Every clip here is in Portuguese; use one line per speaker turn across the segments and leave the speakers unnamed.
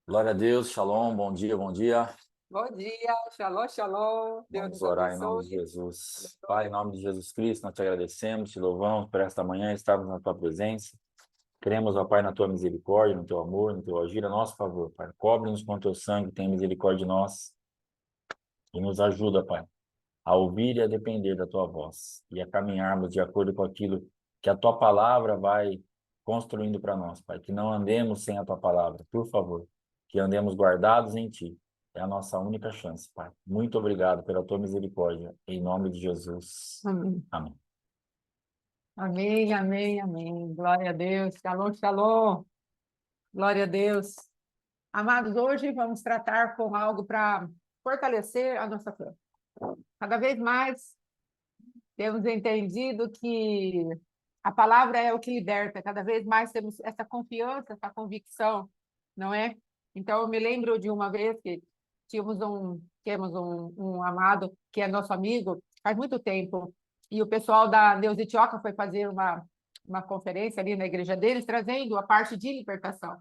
Glória a Deus, shalom, bom dia, bom dia.
Bom dia, shalom, shalom. Deus
Vamos
nos
orar em nome de
abençoe.
Jesus. Pai, em
Aleluia.
nome de Jesus Cristo, nós te agradecemos, te louvamos por esta manhã estarmos na tua presença. Cremos, ó Pai, na tua misericórdia, no teu amor, no teu agir a nosso favor, Pai. Cobre-nos com teu sangue, tem misericórdia de nós e nos ajuda, Pai, a ouvir e a depender da tua voz e a caminharmos de acordo com aquilo que a tua palavra vai construindo para nós, Pai. Que não andemos sem a tua palavra, por favor. Que andemos guardados em ti. É a nossa única chance, Pai. Muito obrigado pela tua misericórdia. Em nome de Jesus.
Amém.
Amém.
Amém, amém, amém. Glória a Deus. Shalom, shalom. Glória a Deus. Amados, hoje vamos tratar com algo para fortalecer a nossa fé. Cada vez mais temos entendido que a palavra é o que liberta. Cada vez mais temos essa confiança, essa convicção, não é? Então, eu me lembro de uma vez que temos um amado que é nosso amigo faz muito tempo, e o pessoal da Deus Itioca foi fazer uma conferência ali na igreja deles, trazendo a parte de libertação.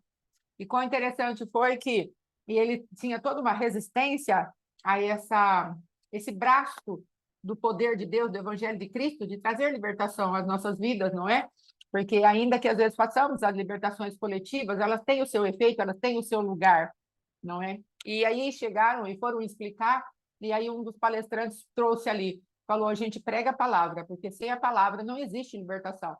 E quão interessante foi que ele tinha toda uma resistência a esse braço do poder de Deus, do Evangelho de Cristo, de trazer libertação às nossas vidas, não é? Porque ainda que às vezes façamos as libertações coletivas, elas têm o seu efeito, elas têm o seu lugar, não é? E aí chegaram e foram explicar, e aí um dos palestrantes trouxe ali, falou, a gente prega a palavra, porque sem a palavra não existe libertação.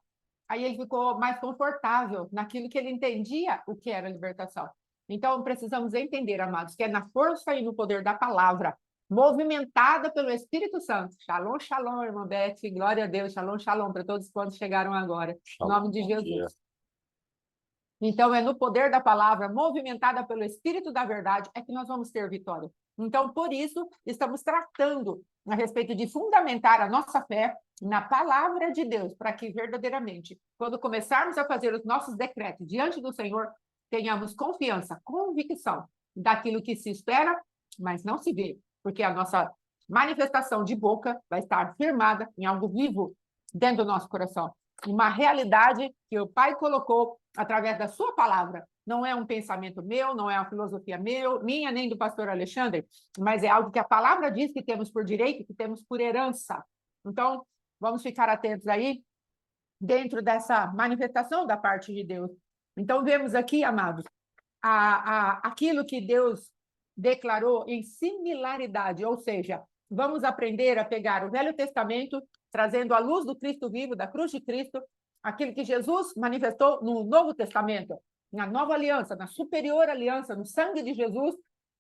Aí ele ficou mais confortável naquilo que ele entendia o que era libertação. Então, precisamos entender, amados, que é na força e no poder da palavra, movimentada pelo Espírito Santo. Shalom, shalom, irmã Beth, glória a Deus, shalom, shalom para todos quantos chegaram agora. Em
Shalom,
nome de
bom dia.
Jesus. Então, é no poder da palavra, movimentada pelo Espírito da verdade, é que nós vamos ter vitória. Então, por isso, estamos tratando a respeito de fundamentar a nossa fé na palavra de Deus, para que verdadeiramente, quando começarmos a fazer os nossos decretos diante do Senhor, tenhamos confiança, convicção daquilo que se espera, mas não se vê, porque a nossa manifestação de boca vai estar firmada em algo vivo dentro do nosso coração. Uma realidade que o Pai colocou através da sua palavra. Não é um pensamento meu, não é uma filosofia minha, nem do pastor Alexandre, mas é algo que a palavra diz que temos por direito, que temos por herança. Então, vamos ficar atentos aí dentro dessa manifestação da parte de Deus. Então, vemos aqui, amados, aquilo que Deus declarou em similaridade, ou seja, vamos aprender a pegar o Velho Testamento, trazendo a luz do Cristo vivo, da cruz de Cristo, aquilo que Jesus manifestou no Novo Testamento, na nova aliança, na superior aliança, no sangue de Jesus,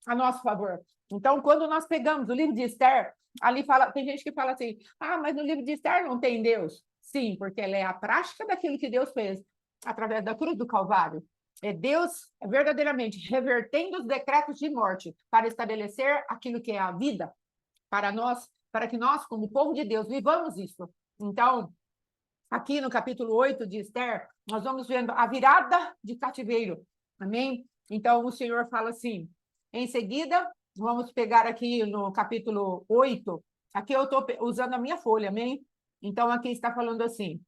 a nosso favor. Então, quando nós pegamos o livro de Esther, ali fala, tem gente que fala assim, mas no livro de Esther não tem Deus. Sim, porque ela é a prática daquilo que Deus fez através da cruz do Calvário. É Deus verdadeiramente revertendo os decretos de morte para estabelecer aquilo que é a vida para nós, para que nós, como povo de Deus, vivamos isso. Então, aqui no capítulo 8 de Esther, nós vamos vendo a virada de cativeiro. Amém? Então, o Senhor fala assim, em seguida, vamos pegar aqui no capítulo 8, aqui eu estou usando a minha folha, amém? Então, aqui está falando assim,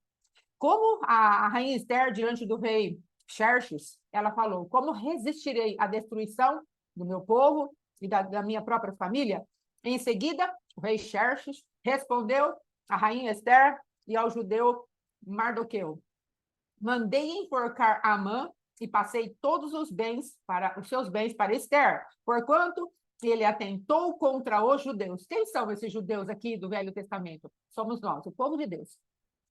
como a rainha Esther, diante do rei Xerxes, ela falou, como resistirei à destruição do meu povo e da minha própria família? Em seguida, o rei Xerxes respondeu à rainha Esther e ao judeu Mardoqueu. Mandei enforcar Amã e passei todos os seus bens para Esther, porquanto ele atentou contra os judeus. Quem são esses judeus aqui do Velho Testamento? Somos nós, o povo de Deus.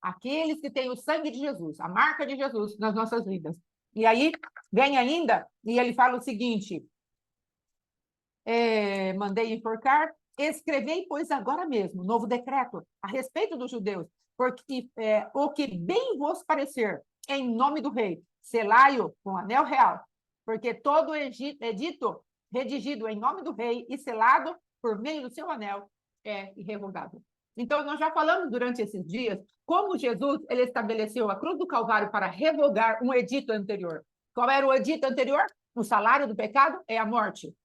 Aqueles que têm o sangue de Jesus, a marca de Jesus nas nossas vidas. E aí, vem ainda, e ele fala o seguinte, mandei enforcar, escrevei, pois, agora mesmo, novo decreto a respeito dos judeus, porque o que bem vos parecer, em nome do rei, selai-o com anel real, porque todo edito redigido em nome do rei e selado por meio do seu anel é irrevogável. Então, nós já falamos durante esses dias como Jesus ele estabeleceu a cruz do Calvário para revogar um edito anterior. Qual era o edito anterior? O salário do pecado é a morte.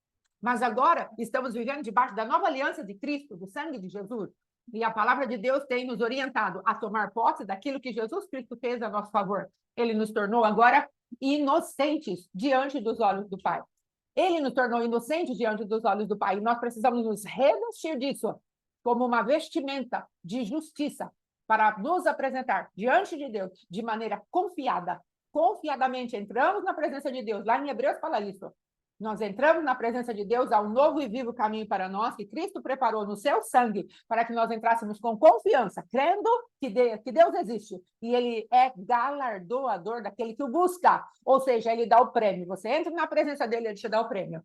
Mas agora estamos vivendo debaixo da nova aliança de Cristo, do sangue de Jesus. E a palavra de Deus tem nos orientado a tomar posse daquilo que Jesus Cristo fez a nosso favor. Ele nos tornou agora inocentes diante dos olhos do Pai. Ele nos tornou inocentes diante dos olhos do Pai. E nós precisamos nos revestir disso como uma vestimenta de justiça para nos apresentar diante de Deus de maneira confiada. Confiadamente entramos na presença de Deus. Lá em Hebreus fala isso. Nós entramos na presença de Deus, há um novo e vivo caminho para nós, que Cristo preparou no seu sangue, para que nós entrássemos com confiança, crendo que Deus existe. E Ele é galardoador daquele que o busca. Ou seja, Ele dá o prêmio. Você entra na presença dEle, Ele te dá o prêmio.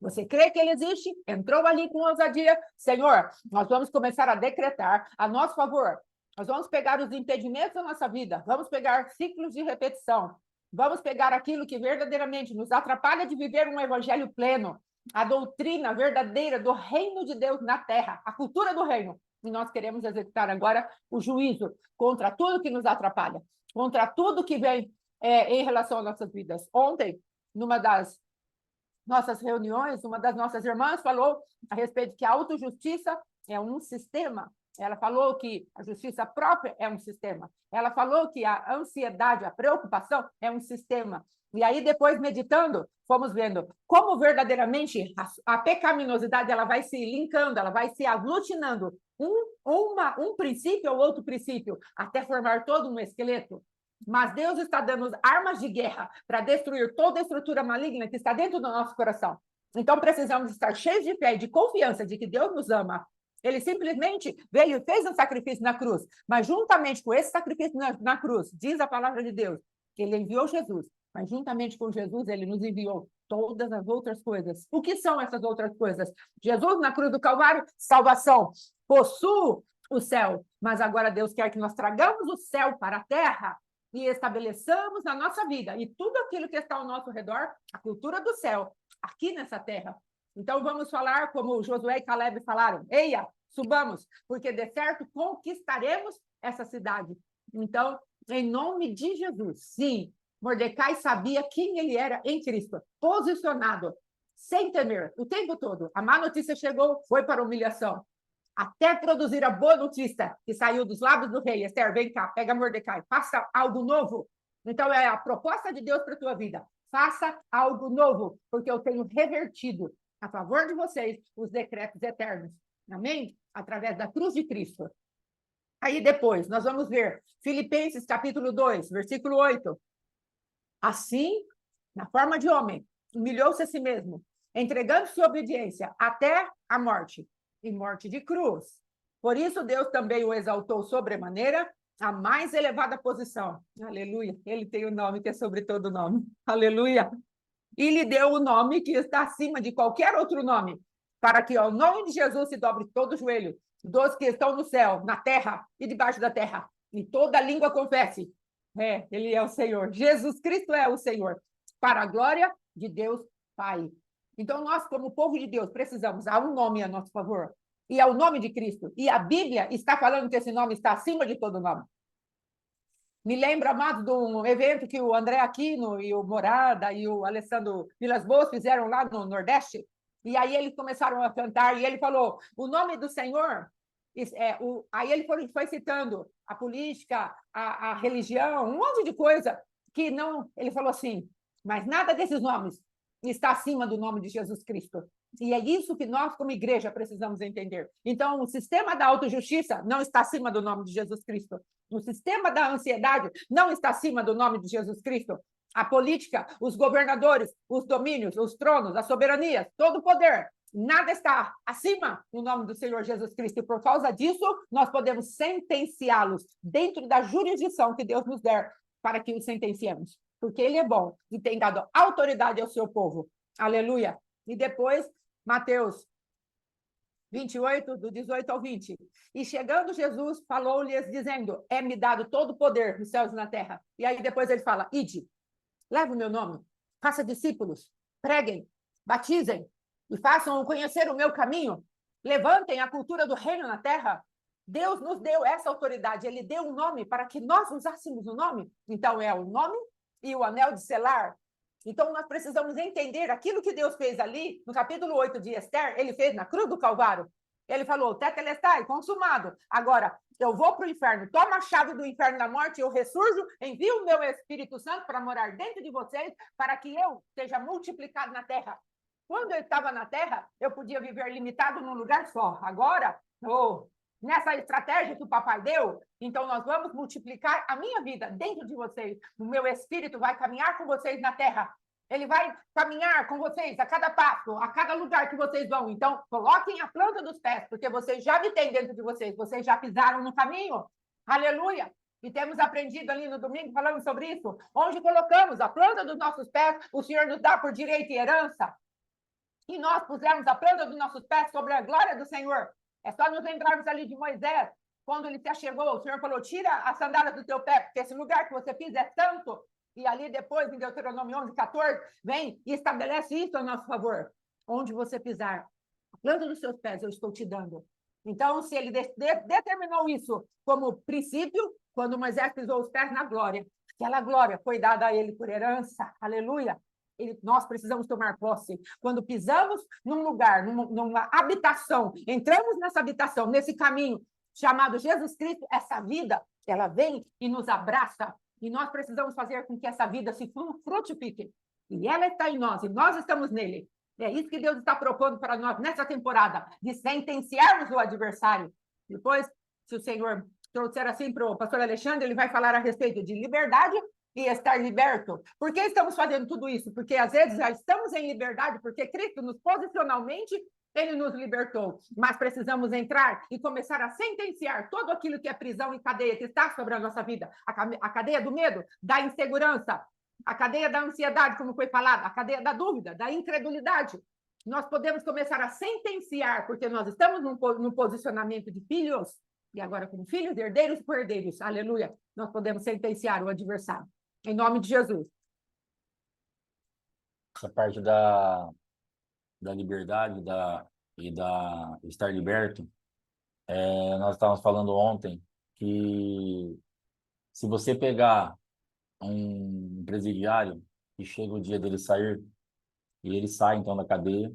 Você crê que Ele existe, entrou ali com ousadia. Senhor, nós vamos começar a decretar a nosso favor. Nós vamos pegar os impedimentos da nossa vida, vamos pegar ciclos de repetição, vamos pegar aquilo que verdadeiramente nos atrapalha de viver um evangelho pleno, a doutrina verdadeira do reino de Deus na terra, a cultura do reino. E nós queremos executar agora o juízo contra tudo que nos atrapalha, contra tudo que vem em relação às nossas vidas. Ontem, numa das nossas reuniões, uma das nossas irmãs falou a respeito que a autojustiça é um sistema. Ela falou que a justiça própria é um sistema. Ela falou que a ansiedade, a preocupação é um sistema. E aí, depois, meditando, fomos vendo como verdadeiramente a pecaminosidade ela vai se linkando, ela vai se aglutinando um princípio ou outro princípio, até formar todo um esqueleto. Mas Deus está dando armas de guerra para destruir toda a estrutura maligna que está dentro do nosso coração. Então, precisamos estar cheios de fé e de confiança de que Deus nos ama. Ele simplesmente veio e fez um sacrifício na cruz, mas juntamente com esse sacrifício na cruz, diz a palavra de Deus, que ele enviou Jesus, mas juntamente com Jesus ele nos enviou todas as outras coisas. O que são essas outras coisas? Jesus na cruz do Calvário, salvação, possui o céu, mas agora Deus quer que nós tragamos o céu para a terra e estabeleçamos na nossa vida, e tudo aquilo que está ao nosso redor, a cultura do céu, aqui nessa terra. Então, vamos falar como Josué e Caleb falaram. Eia, subamos, porque de certo conquistaremos essa cidade. Então, em nome de Jesus, sim, Mordecai sabia quem ele era em Cristo, posicionado, sem temer, o tempo todo. A má notícia chegou, foi para a humilhação, até produzir a boa notícia que saiu dos lábios do rei. Esther, vem cá, pega Mordecai, faça algo novo. Então, é a proposta de Deus para a tua vida. Faça algo novo, porque eu tenho revertido a favor de vocês os decretos eternos. Amém? Através da cruz de Cristo. Aí depois, nós vamos ver Filipenses capítulo 2, versículo 8. Assim, na forma de homem, humilhou-se a si mesmo, entregando-se à obediência até a morte, e morte de cruz. Por isso, Deus também o exaltou sobremaneira a mais elevada posição. Aleluia. Ele tem o nome que é sobre todo nome. Aleluia. E lhe deu o nome que está acima de qualquer outro nome, para que ao nome de Jesus se dobre todo o joelho, dos que estão no céu, na terra e debaixo da terra, e toda língua confesse. Ele é o Senhor. Jesus Cristo é o Senhor, para a glória de Deus Pai. Então, nós, como povo de Deus, precisamos há um nome a nosso favor, e é o nome de Cristo. E a Bíblia está falando que esse nome está acima de todo nome. Me lembra, amado, de um evento que o André Aquino e o Morada e o Alessandro Vilas Boas fizeram lá no Nordeste. E aí eles começaram a cantar e ele falou, o nome do Senhor... Aí ele foi citando a política, a religião, um monte de coisa que não... Ele falou assim, mas nada desses nomes está acima do nome de Jesus Cristo. E é isso que nós, como igreja, precisamos entender. Então, o sistema da autojustiça não está acima do nome de Jesus Cristo. O sistema da ansiedade não está acima do nome de Jesus Cristo. A política, os governadores, os domínios, os tronos, as soberanias, todo o poder, nada está acima do nome do Senhor Jesus Cristo. E por causa disso, nós podemos sentenciá-los dentro da jurisdição que Deus nos der para que os sentenciemos. Porque Ele é bom e tem dado autoridade ao seu povo. Aleluia. E depois, Mateus 28, do 18 ao 20. E chegando Jesus, falou-lhes, dizendo, é-me dado todo o poder nos céus e na terra. E aí depois ele fala, ide, leve o meu nome, faça discípulos, preguem, batizem, e façam conhecer o meu caminho, levantem a cultura do reino na terra. Deus nos deu essa autoridade, Ele deu um nome para que nós usássemos o nome. Então é o nome e o anel de selar. Então, nós precisamos entender aquilo que Deus fez ali, no capítulo 8 de Esther, Ele fez na cruz do Calvário. Ele falou, tetelestai, consumado. Agora, eu vou para o inferno, toma a chave do inferno da morte, eu ressurjo, envio o meu Espírito Santo para morar dentro de vocês, para que eu seja multiplicado na terra. Quando eu estava na Terra, eu podia viver limitado num lugar só. Agora, nessa estratégia que o papai deu, então nós vamos multiplicar a minha vida dentro de vocês. O meu espírito vai caminhar com vocês na Terra. Ele vai caminhar com vocês a cada passo, a cada lugar que vocês vão. Então, coloquem a planta dos pés, porque vocês já me têm dentro de vocês já pisaram no caminho. Aleluia! E temos aprendido ali no domingo, falando sobre isso. Onde colocamos a planta dos nossos pés, o Senhor nos dá por direito e herança. E nós pusemos a planta dos nossos pés sobre a glória do Senhor. É só nos lembrarmos ali de Moisés, quando ele se achegou, o Senhor falou, tira as sandálias do teu pé, porque esse lugar que você pisa é santo. E ali depois, em Deuteronômio 11:14, vem e estabelece isso a nosso favor. Onde você pisar, a planta dos seus pés eu estou te dando. Então, se ele determinou isso como princípio, quando Moisés pisou os pés na glória, aquela glória foi dada a ele por herança, aleluia. Nós precisamos tomar posse. Quando pisamos num lugar, numa habitação, entramos nessa habitação, nesse caminho chamado Jesus Cristo, essa vida, ela vem e nos abraça. E nós precisamos fazer com que essa vida se frutifique. E ela está em nós, e nós estamos nele. É isso que Deus está propondo para nós nessa temporada, de sentenciarmos o adversário. Depois, se o Senhor trouxer assim para o pastor Alexandre, ele vai falar a respeito de liberdade e estar liberto. Por que estamos fazendo tudo isso? Porque às vezes já estamos em liberdade, porque Cristo nos posicionalmente, ele nos libertou. Mas precisamos entrar e começar a sentenciar todo aquilo que é prisão e cadeia que está sobre a nossa vida. A cadeia do medo, da insegurança, a cadeia da ansiedade, como foi falado, a cadeia da dúvida, da incredulidade. Nós podemos começar a sentenciar, porque nós estamos num posicionamento de filhos, e agora como filhos, herdeiros e co-herdeiros, aleluia, nós podemos sentenciar o adversário. Em nome de Jesus.
Essa parte da liberdade e da estar liberto, nós estávamos falando ontem que se você pegar um presidiário e chega o dia dele sair, e ele sai então da cadeia,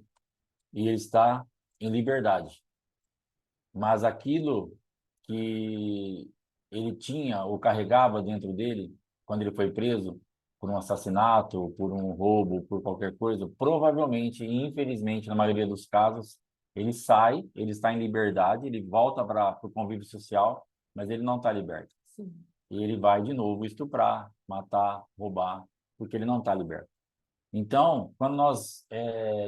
e ele está em liberdade. Mas aquilo que ele tinha ou carregava dentro dele, quando ele foi preso por um assassinato, por um roubo, por qualquer coisa, provavelmente, e infelizmente, na maioria dos casos, ele sai, ele está em liberdade, ele volta para o convívio social, mas ele não está liberto.
Sim.
E ele vai de novo estuprar, matar, roubar, porque ele não está liberto. Então, quando nós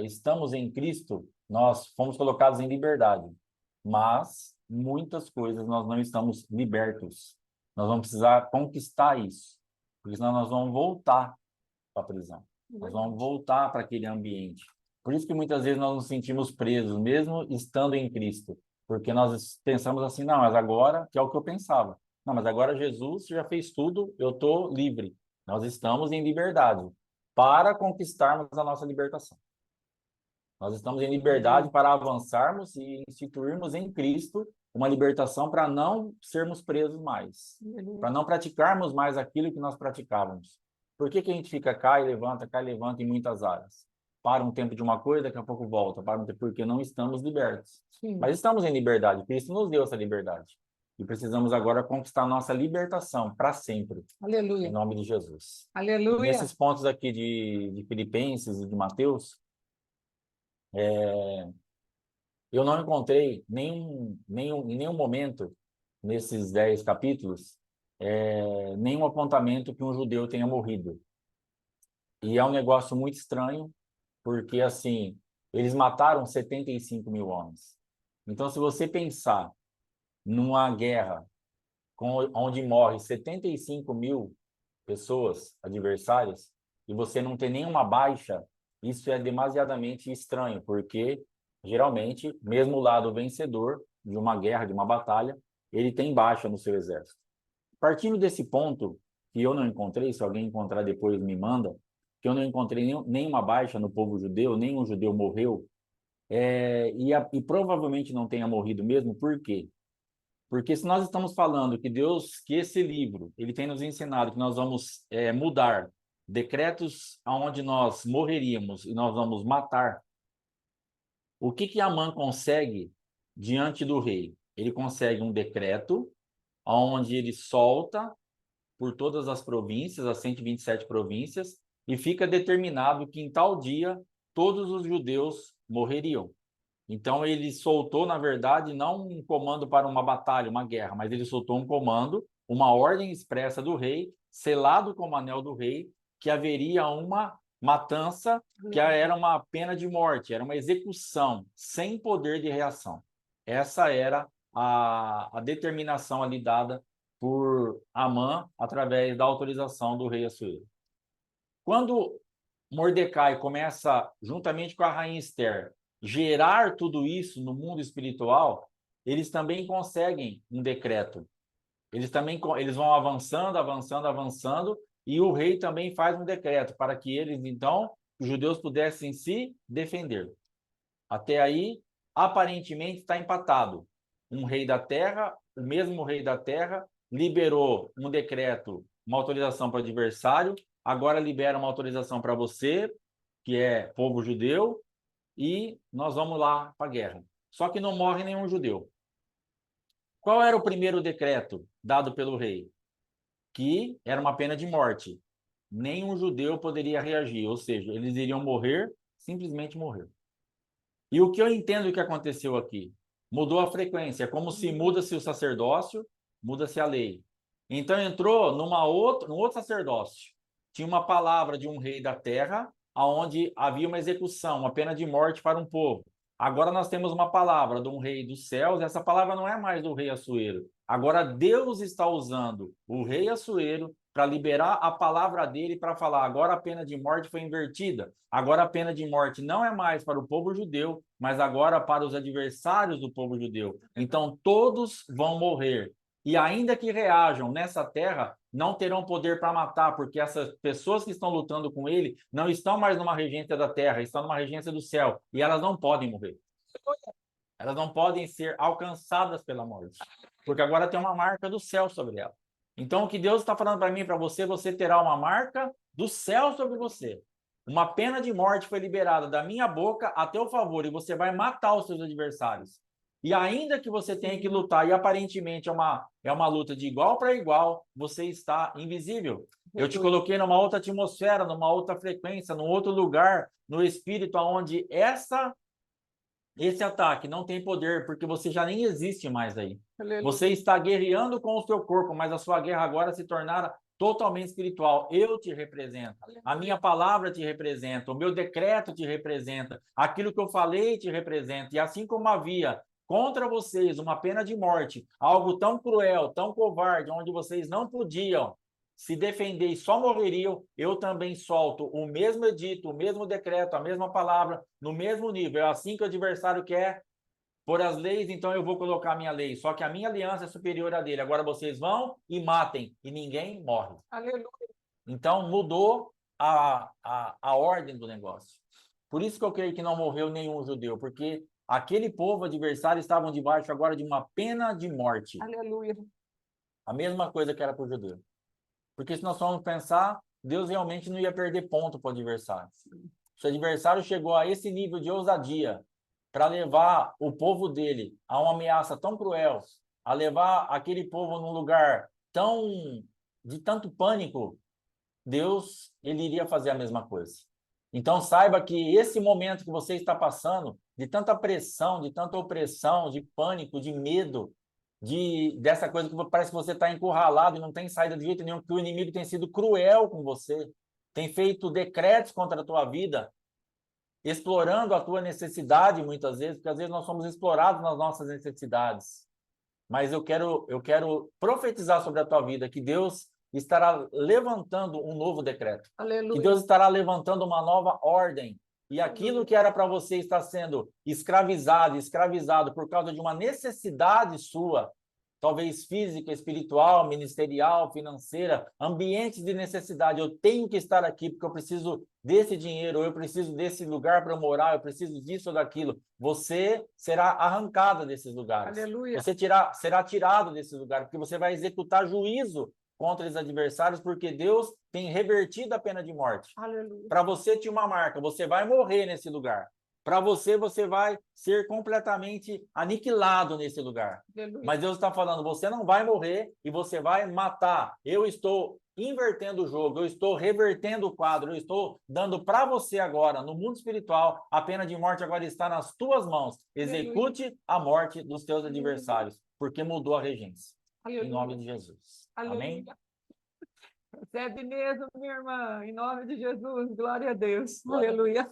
estamos em Cristo, nós fomos colocados em liberdade, mas muitas coisas nós não estamos libertos. Nós vamos precisar conquistar isso, porque senão nós vamos voltar para a prisão. Nós vamos voltar para aquele ambiente. Por isso que muitas vezes nós nos sentimos presos, mesmo estando em Cristo, porque nós pensamos assim, não, mas agora, que é o que eu pensava, não, mas agora Jesus já fez tudo, eu estou livre. Nós estamos em liberdade para conquistarmos a nossa libertação. Nós estamos em liberdade para avançarmos e instituirmos em Cristo uma libertação para não sermos presos mais, para não praticarmos mais aquilo que nós praticávamos. Por que a gente fica cai e levanta em muitas áreas? Para um tempo de uma coisa, daqui a pouco volta, para um tempo, porque não estamos libertos.
Sim.
Mas estamos em liberdade, Cristo nos deu essa liberdade. E precisamos agora conquistar nossa libertação para sempre.
Aleluia.
Em nome de Jesus.
Aleluia.
Nesses pontos aqui de Filipenses e de Mateus, eu não encontrei em nenhum momento, nesses 10 capítulos, nenhum apontamento que um judeu tenha morrido. E é um negócio muito estranho, porque, assim, eles mataram 75 mil homens. Então, se você pensar numa guerra onde morre 75 mil pessoas adversárias, e você não tem nenhuma baixa, isso é demasiadamente estranho, porque geralmente, mesmo o lado vencedor de uma guerra, de uma batalha, ele tem baixa no seu exército. Partindo desse ponto, que eu não encontrei, se alguém encontrar depois me manda, que eu não encontrei nenhuma baixa no povo judeu, nenhum judeu morreu, e provavelmente não tenha morrido mesmo, por quê? Porque se nós estamos falando que esse livro, ele tem nos ensinado que nós vamos mudar decretos onde nós morreríamos e nós vamos matar, o que Amã consegue diante do rei? Ele consegue um decreto onde ele solta por todas as províncias, as 127 províncias, e fica determinado que em tal dia todos os judeus morreriam. Então, ele soltou, na verdade, não um comando para uma batalha, uma guerra, mas ele soltou um comando, uma ordem expressa do rei, selado com o anel do rei, que haveria uma matança, que era uma pena de morte, era uma execução, sem poder de reação. Essa era a determinação ali dada por Amã, através da autorização do rei Assuero. Quando Mordecai começa, juntamente com a rainha Esther, gerar tudo isso no mundo espiritual, eles também conseguem um decreto. Eles vão avançando, avançando, avançando, e o rei também faz um decreto para que eles, então, os judeus pudessem se defender. Até aí, aparentemente, está empatado. Um rei da terra, o mesmo rei da terra, liberou um decreto, uma autorização para o adversário, agora libera uma autorização para você, que é povo judeu, e nós vamos lá para a guerra. Só que não morre nenhum judeu. Qual era o primeiro decreto dado pelo rei? Que era uma pena de morte. Nenhum judeu poderia reagir, ou seja, eles iriam morrer, simplesmente morrer. E o que eu entendo que aconteceu aqui? Mudou a frequência, é como se muda-se o sacerdócio, muda-se a lei. Então entrou num outro sacerdócio. Tinha uma palavra de um rei da terra, onde havia uma execução, uma pena de morte para um povo. Agora nós temos uma palavra de um rei dos céus, essa palavra não é mais do rei Assuero. Agora Deus está usando o rei Assuero para liberar a palavra dele para falar, agora a pena de morte foi invertida. Agora a pena de morte não é mais para o povo judeu, mas agora para os adversários do povo judeu. Então todos vão morrer. E ainda que reajam nessa terra, não terão poder para matar, porque essas pessoas que estão lutando com ele não estão mais numa regência da terra, estão numa regência do céu. E elas não podem morrer. Elas não podem ser alcançadas pela morte, porque agora tem uma marca do céu sobre ela. Então, o que Deus está falando para mim e para você, você terá uma marca do céu sobre você. Uma pena de morte foi liberada da minha boca a teu favor, e você vai matar os seus adversários. E ainda que você tenha que lutar, e aparentemente é uma luta de igual para igual, você está invisível. Eu te coloquei numa outra atmosfera, numa outra frequência, num outro lugar, no espírito, onde esse ataque não tem poder, porque você já nem existe mais aí. Aleluia. Você está guerreando com o seu corpo, mas a sua guerra agora se tornará totalmente espiritual. Eu te represento. Aleluia. A minha palavra te representa, o meu decreto te representa, aquilo que eu falei te representa. E assim como havia contra vocês uma pena de morte, algo tão cruel, tão covarde, onde vocês não podiam se defender e só morreriam, eu também solto o mesmo edito, o mesmo decreto, a mesma palavra, no mesmo nível. É assim que o adversário quer por as leis, então eu vou colocar a minha lei. Só que a minha aliança é superior à dele. Agora vocês vão e matem, e ninguém morre. Aleluia. Então mudou a ordem do negócio. Por isso que eu creio que não morreu nenhum judeu, porque aquele povo adversário estavam debaixo agora de uma pena de morte. Aleluia. A mesma coisa que era para o judeu. Porque se nós formos pensar, Deus realmente não ia perder ponto para o adversário. Se o adversário chegou a esse nível de ousadia para levar o povo dele a uma ameaça tão cruel, a levar aquele povo num lugar de tanto pânico, Deus, ele iria fazer a mesma coisa. Então saiba que esse momento que você está passando, de tanta pressão, de tanta opressão, de pânico, de medo, dessa coisa que parece que você está encurralado e não tem saída de jeito nenhum, que o inimigo tem sido cruel com você, tem feito decretos contra a tua vida, explorando a tua necessidade muitas vezes, porque às vezes nós somos explorados nas nossas necessidades. Mas eu quero profetizar sobre a tua vida que Deus estará levantando um novo decreto. Aleluia. Que Deus estará levantando uma nova ordem. E aquilo que era para você estar sendo escravizado por causa de uma necessidade sua, talvez física, espiritual, ministerial, financeira, ambientes de necessidade. Eu tenho que estar aqui porque eu preciso desse dinheiro, eu preciso desse lugar para morar, eu preciso disso ou daquilo. Você será arrancada desses lugares. Aleluia. Você será tirado desses lugares, porque você vai executar juízo contra os adversários, porque Deus tem revertido a pena de morte. Para você tinha uma marca, você vai morrer nesse lugar. Para você vai ser completamente aniquilado nesse lugar. Aleluia. Mas Deus está falando, você não vai morrer e você vai matar. Eu estou invertendo o jogo, eu estou revertendo o quadro, eu estou dando para você agora, no mundo espiritual, a pena de morte agora está nas tuas mãos. Execute a morte dos teus adversários, porque mudou a regência. Em nome de Jesus. Amém?
Recebe mesmo, minha irmã, em nome de Jesus, glória a Deus. Aleluia.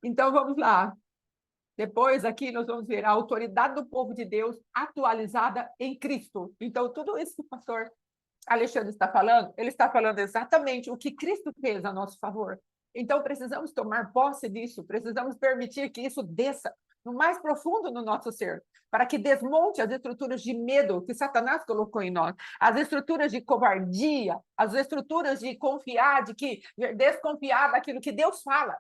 Então, vamos lá. Depois, aqui, nós vamos ver a autoridade do povo de Deus atualizada em Cristo. Então, tudo isso que o pastor Alexandre está falando, ele está falando exatamente o que Cristo fez a nosso favor. Então, precisamos tomar posse disso, precisamos permitir que isso desça no mais profundo do nosso ser, para que desmonte as estruturas de medo que Satanás colocou em nós, as estruturas de covardia, as estruturas de confiar, desconfiar daquilo que Deus fala.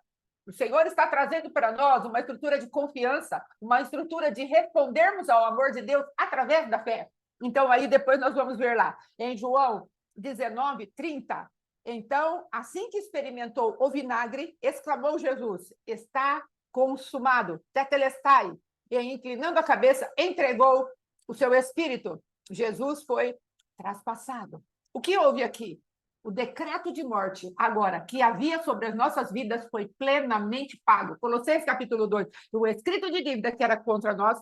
O Senhor está trazendo para nós uma estrutura de confiança, uma estrutura de respondermos ao amor de Deus através da fé. Então, aí depois nós vamos ver lá, em João 19:30. Então, assim que experimentou o vinagre, exclamou Jesus: está consumado, tetelestai. E inclinando a cabeça, entregou o seu espírito. Jesus foi traspassado. O que houve aqui? O decreto de morte, agora, que havia sobre as nossas vidas, foi plenamente pago. Colossenses capítulo 2, o escrito de dívida que era contra nós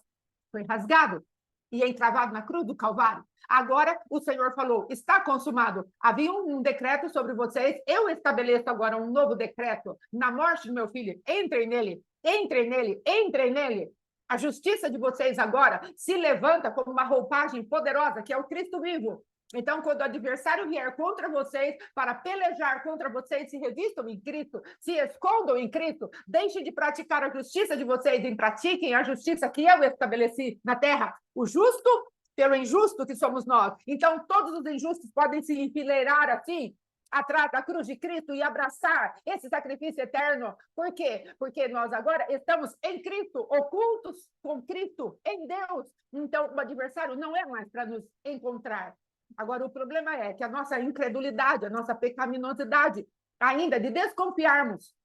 foi rasgado e entravado na cruz do Calvário. Agora, o Senhor falou, está consumado. Havia um decreto sobre vocês, eu estabeleço agora um novo decreto na morte do meu filho. Entrem nele, entrem nele, entrem nele. A justiça de vocês agora se levanta como uma roupagem poderosa, que é o Cristo vivo. Então, quando o adversário vier contra vocês, para pelejar contra vocês, se revistam em Cristo, se escondam em Cristo, deixem de praticar a justiça de vocês e pratiquem a justiça que eu estabeleci na terra. O justo pelo injusto que somos nós. Então, todos os injustos podem se enfileirar assim, atrás da cruz de Cristo e abraçar esse sacrifício eterno. Por quê? Porque nós agora estamos em Cristo, ocultos com Cristo, em Deus. Então, o adversário não é mais para nos encontrar. Agora, o problema é que a nossa incredulidade, a nossa pecaminosidade, ainda de desconfiarmos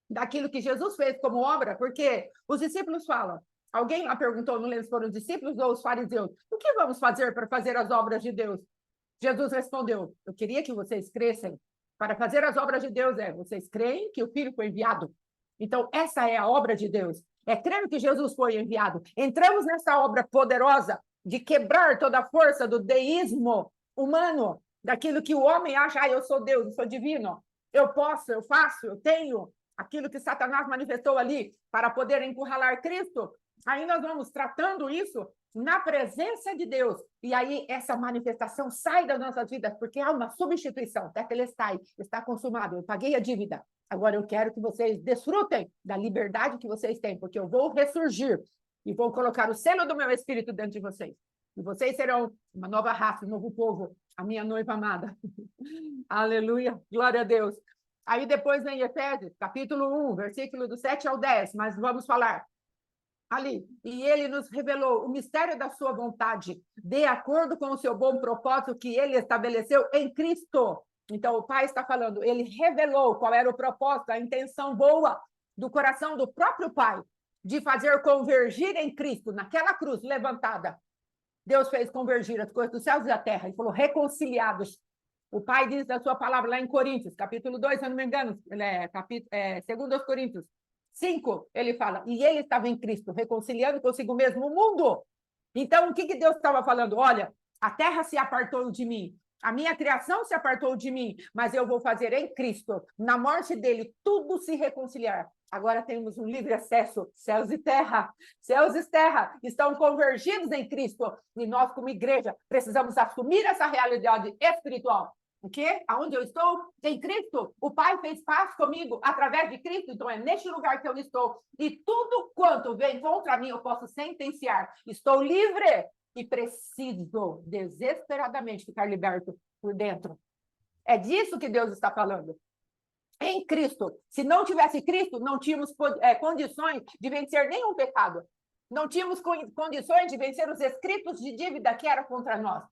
daquilo que Jesus fez como obra, porque os discípulos falam, alguém lá perguntou, não lembro se foram os discípulos ou os fariseus, o que vamos fazer para fazer as obras de Deus? Jesus respondeu, eu queria que vocês crescem. Para fazer as obras de Deus vocês creem que o Filho foi enviado. Então, essa é a obra de Deus. É crer que Jesus foi enviado. Entramos nessa obra poderosa de quebrar toda a força do deísmo humano, daquilo que o homem acha, eu sou Deus, eu sou divino, eu posso, eu faço, eu tenho, aquilo que Satanás manifestou ali para poder encurralar Cristo. Aí nós vamos tratando isso na presença de Deus. E aí essa manifestação sai das nossas vidas, porque há uma substituição. Tetelestai, está consumado, eu paguei a dívida. Agora eu quero que vocês desfrutem da liberdade que vocês têm, porque eu vou ressurgir e vou colocar o selo do meu espírito dentro de vocês. E vocês serão uma nova raça, um novo povo, a minha noiva amada. Aleluia, glória a Deus. Aí depois vem Efésios, capítulo 1, versículo do 7 ao 10, mas vamos falar ali. E ele nos revelou o mistério da sua vontade, de acordo com o seu bom propósito que ele estabeleceu em Cristo. Então, o Pai está falando, ele revelou qual era o propósito, a intenção boa do coração do próprio Pai, de fazer convergir em Cristo, naquela cruz levantada. Deus fez convergir as coisas dos céus e da terra, e falou, reconciliados. O Pai diz da sua palavra lá em Coríntios, capítulo 2, se eu não me engano, 2 Coríntios 5, ele fala, e ele estava em Cristo, reconciliando consigo mesmo o mundo. Então, o que Deus estava falando? Olha, a terra se apartou de mim, a minha criação se apartou de mim, mas eu vou fazer em Cristo, na morte dele, tudo se reconciliar. Agora temos um livre acesso, céus e terra estão convergidos em Cristo, e nós, como igreja, precisamos assumir essa realidade espiritual. O quê? Aonde eu estou? Em Cristo. O Pai fez paz comigo através de Cristo, então é neste lugar que eu estou. E tudo quanto vem contra mim, eu posso sentenciar. Estou livre e preciso desesperadamente ficar liberto por dentro. É disso que Deus está falando. Em Cristo. Se não tivesse Cristo, não tínhamos condições de vencer nenhum pecado. Não tínhamos condições de vencer os escritos de dívida que eram contra nós.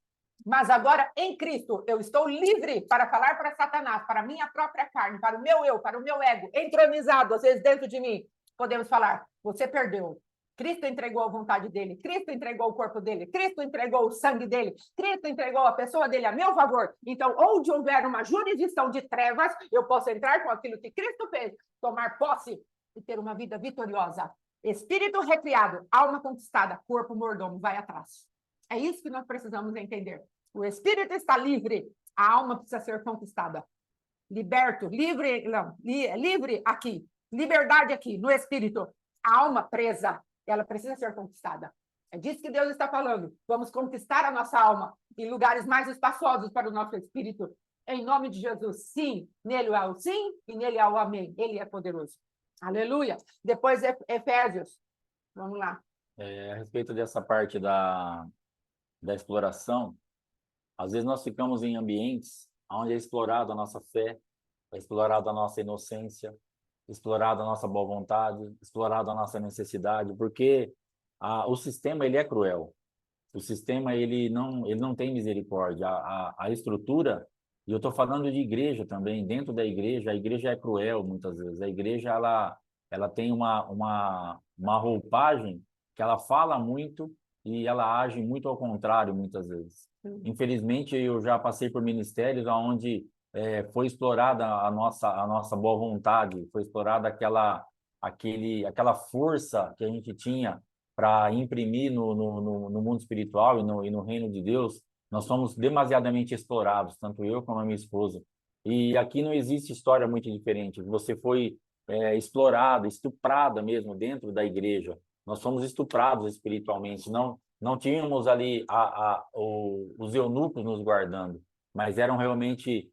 Mas agora, em Cristo, eu estou livre para falar para Satanás, para a minha própria carne, para o meu eu, para o meu ego, entronizado, às vezes, dentro de mim. Podemos falar, você perdeu. Cristo entregou a vontade dele, Cristo entregou o corpo dele, Cristo entregou o sangue dele, Cristo entregou a pessoa dele a meu favor. Então, onde houver uma jurisdição de trevas, eu posso entrar com aquilo que Cristo fez, tomar posse e ter uma vida vitoriosa. Espírito recriado, alma conquistada, corpo mordomo, vai atrás. É isso que nós precisamos entender. O espírito está livre, a alma precisa ser conquistada. Liberto, livre, não, livre aqui, liberdade aqui, no espírito. A alma presa, ela precisa ser conquistada. É disso que Deus está falando. Vamos conquistar a nossa alma em lugares mais espaçosos para o nosso espírito. Em nome de Jesus, sim, nele há o sim e nele há o amém. Ele é poderoso. Aleluia. Depois, Efésios. Vamos lá.
A respeito dessa parte da exploração, às vezes nós ficamos em ambientes onde é explorada a nossa fé, é explorada a nossa inocência, explorada a nossa boa vontade, explorada a nossa necessidade, porque o sistema ele é cruel. O sistema ele não tem misericórdia. A estrutura, e eu estou falando de igreja também, dentro da igreja, a igreja é cruel muitas vezes. A igreja ela tem uma roupagem que ela fala muito e ela age muito ao contrário muitas vezes. Infelizmente, eu já passei por ministérios onde foi explorada a nossa boa vontade, foi explorada aquela força que a gente tinha para imprimir no mundo espiritual e no reino de Deus. Nós somos demasiadamente explorados, tanto eu como a minha esposa. E aqui não existe história muito diferente. Você foi explorada, estuprada mesmo dentro da igreja. Nós somos estuprados espiritualmente. Não tínhamos ali os eunucos nos guardando, mas eram realmente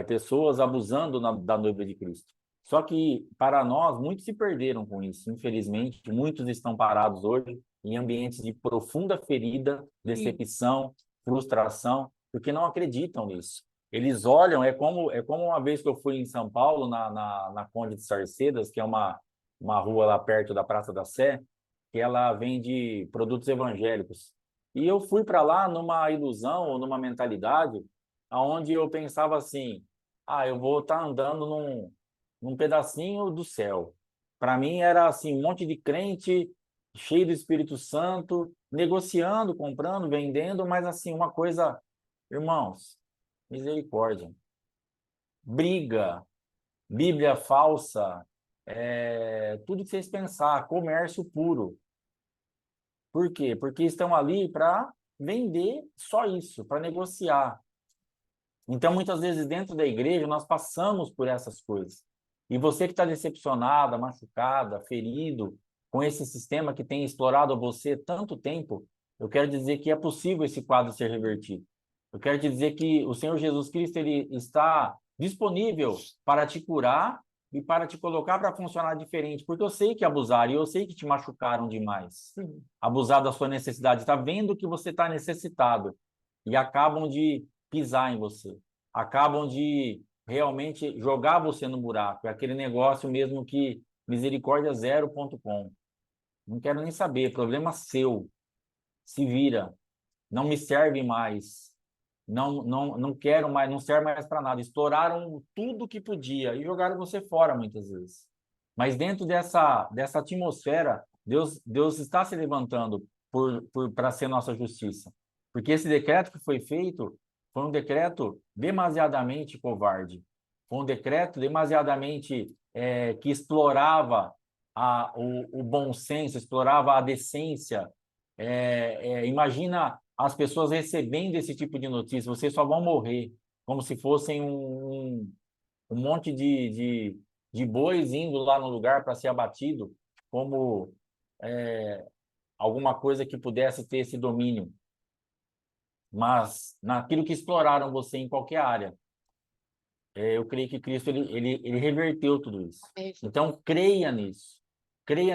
pessoas abusando da noiva de Cristo. Só que, para nós, muitos se perderam com isso. Infelizmente, muitos estão parados hoje em ambientes de profunda ferida, decepção, frustração, porque não acreditam nisso. Eles olham, é como uma vez que eu fui em São Paulo, na Conde de Sarcedas, que é uma rua lá perto da Praça da Sé, que ela vende produtos evangélicos. E eu fui para lá numa ilusão ou numa mentalidade onde eu pensava assim, eu vou estar andando num pedacinho do céu. Para mim era assim, um monte de crente cheio do Espírito Santo, negociando, comprando, vendendo, mas assim, uma coisa, irmãos, misericórdia. Briga, Bíblia falsa, tudo que vocês pensar, comércio puro. Por quê? Porque estão ali para vender só isso, para negociar. Então, muitas vezes, dentro da igreja, nós passamos por essas coisas. E você que está decepcionada, machucada, ferido, com esse sistema que tem explorado você tanto tempo, eu quero dizer que é possível esse quadro ser revertido. Eu quero te dizer que o Senhor Jesus Cristo ele está disponível para te curar e para te colocar para funcionar diferente, porque eu sei que abusaram e eu sei que te machucaram demais. Abusar da sua necessidade, está vendo que você está necessitado e acabam de pisar em você, acabam de realmente jogar você no buraco. É aquele negócio mesmo que misericórdia0.com. Não quero nem saber, problema seu. Se vira, não me serve mais. Não quero mais, não serve mais para nada. Estouraram tudo que podia e jogaram você fora muitas vezes. Mas dentro dessa atmosfera, Deus está se levantando para ser nossa justiça. Porque esse decreto que foi feito foi um decreto demasiadamente covarde. Foi um decreto demasiadamente que explorava o bom senso, explorava a decência. Imagina as pessoas recebendo esse tipo de notícia, vocês só vão morrer, como se fossem um monte de bois indo lá no lugar para ser abatido, como alguma coisa que pudesse ter esse domínio. Mas naquilo que exploraram você em qualquer área, eu creio que Cristo ele reverteu tudo isso. Então, creia nisso. Creia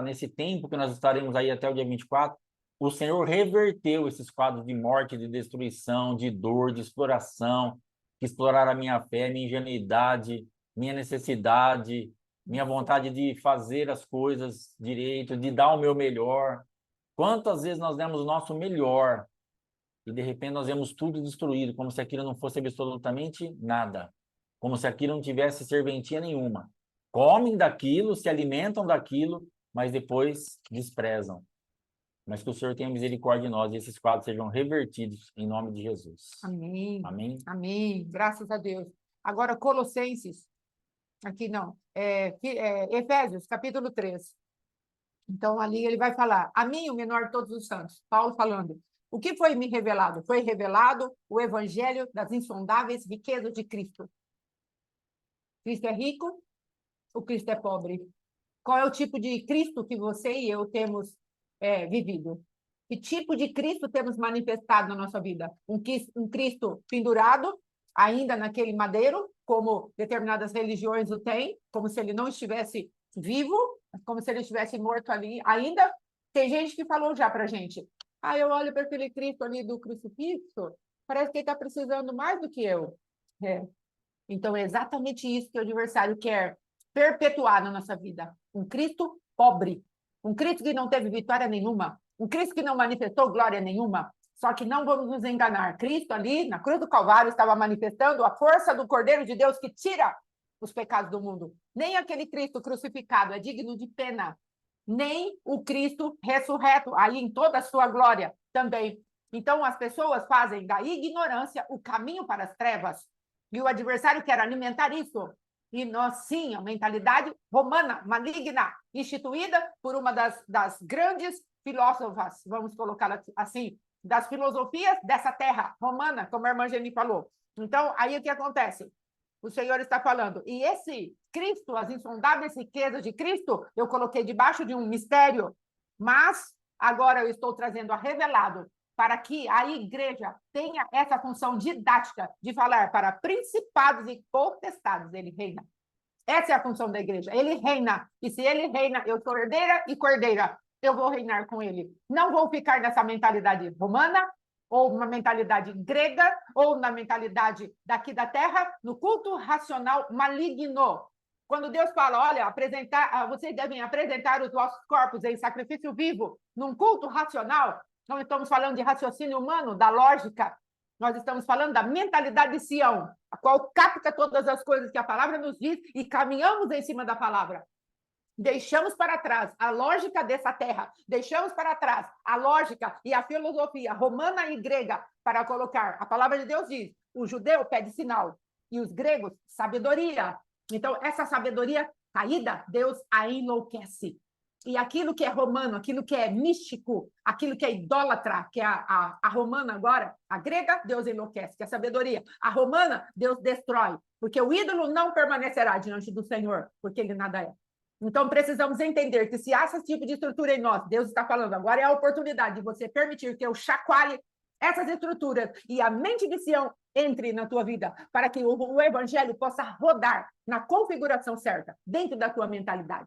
nesse tempo que nós estaremos aí até o dia 24. O Senhor reverteu esses quadros de morte, de destruição, de dor, de exploração, que exploraram a minha fé, minha ingenuidade, minha necessidade, minha vontade de fazer as coisas direito, de dar o meu melhor. Quantas vezes nós demos o nosso melhor e, de repente, nós vemos tudo destruído, como se aquilo não fosse absolutamente nada, como se aquilo não tivesse serventia nenhuma. Comem daquilo, se alimentam daquilo, mas depois desprezam. Mas que o Senhor tenha misericórdia de nós e esses quadros sejam revertidos em nome de Jesus.
Amém.
Amém?
Amém. Graças a Deus. Agora, Colossenses, aqui não, Efésios, capítulo 3. Então, ali ele vai falar, a mim, o menor de todos os santos, Paulo falando, o que foi me revelado? Foi revelado o evangelho das insondáveis riquezas de Cristo. Cristo é rico, o Cristo é pobre. Qual é o tipo de Cristo que você e eu temos vivido? Que tipo de Cristo temos manifestado na nossa vida? Um Cristo pendurado, ainda naquele madeiro, como determinadas religiões o têm, como se ele não estivesse vivo, como se ele estivesse morto ali. Ainda tem gente que falou já para a gente, eu olho para aquele Cristo ali do crucifixo, parece que ele está precisando mais do que eu. Então, é exatamente isso que o adversário quer perpetuar na nossa vida. Um Cristo pobre, um Cristo que não teve vitória nenhuma, um Cristo que não manifestou glória nenhuma. Só que não vamos nos enganar. Cristo ali, na cruz do Calvário, estava manifestando a força do Cordeiro de Deus que tira os pecados do mundo. Nem aquele Cristo crucificado é digno de pena, nem o Cristo ressurreto, aí em toda a sua glória também. Então, as pessoas fazem da ignorância o caminho para as trevas. E o adversário quer alimentar isso. E nós, sim, a mentalidade romana, maligna, instituída por uma das grandes filósofas, vamos colocar assim, das filosofias dessa terra romana, como a irmã Geni falou. Então, aí o que acontece? O Senhor está falando, e esse Cristo, as insondáveis riquezas de Cristo, eu coloquei debaixo de um mistério, mas agora eu estou trazendo a revelado para que a igreja tenha essa função didática de falar para principados e potestades, ele reina. Essa é a função da igreja, ele reina, e se ele reina, eu sou herdeira e cordeira, eu vou reinar com ele. Não vou ficar nessa mentalidade romana, ou uma mentalidade grega, ou na mentalidade daqui da terra, no culto racional maligno. Quando Deus fala, olha, vocês devem apresentar os vossos corpos em sacrifício vivo, num culto racional, não estamos falando de raciocínio humano, da lógica, nós estamos falando da mentalidade de Sião, a qual capta todas as coisas que a palavra nos diz e caminhamos em cima da palavra. Deixamos para trás a lógica dessa terra, deixamos para trás a lógica e a filosofia romana e grega para colocar. A palavra de Deus diz: o judeu pede sinal e os gregos sabedoria. Então, essa sabedoria caída, Deus a enlouquece. E aquilo que é romano, aquilo que é místico, aquilo que é idólatra, que é a romana agora, a grega, Deus enlouquece, que é a sabedoria. A romana, Deus destrói, porque o ídolo não permanecerá diante do Senhor, porque ele nada é. Então, precisamos entender que se há esse tipo de estrutura em nós, Deus está falando, agora é a oportunidade de você permitir que eu chacoalhe essas estruturas e a mente de Sião entre na tua vida, para que o evangelho possa rodar na configuração certa, dentro da tua mentalidade.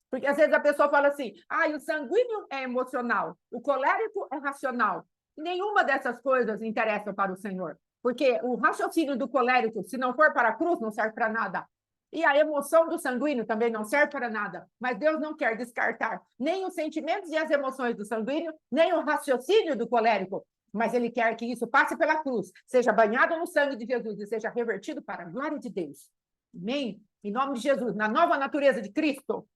Porque às vezes a pessoa fala assim, o sanguíneo é emocional, o colérico é racional. Nenhuma dessas coisas interessa para o Senhor, porque o raciocínio do colérico, se não for para a cruz, não serve para nada. E a emoção do sanguíneo também não serve para nada. Mas Deus não quer descartar nem os sentimentos e as emoções do sanguíneo, nem o raciocínio do colérico. Mas Ele quer que isso passe pela cruz, seja banhado no sangue de Jesus e seja revertido para a glória de Deus. Amém? Em nome de Jesus, na nova natureza de Cristo.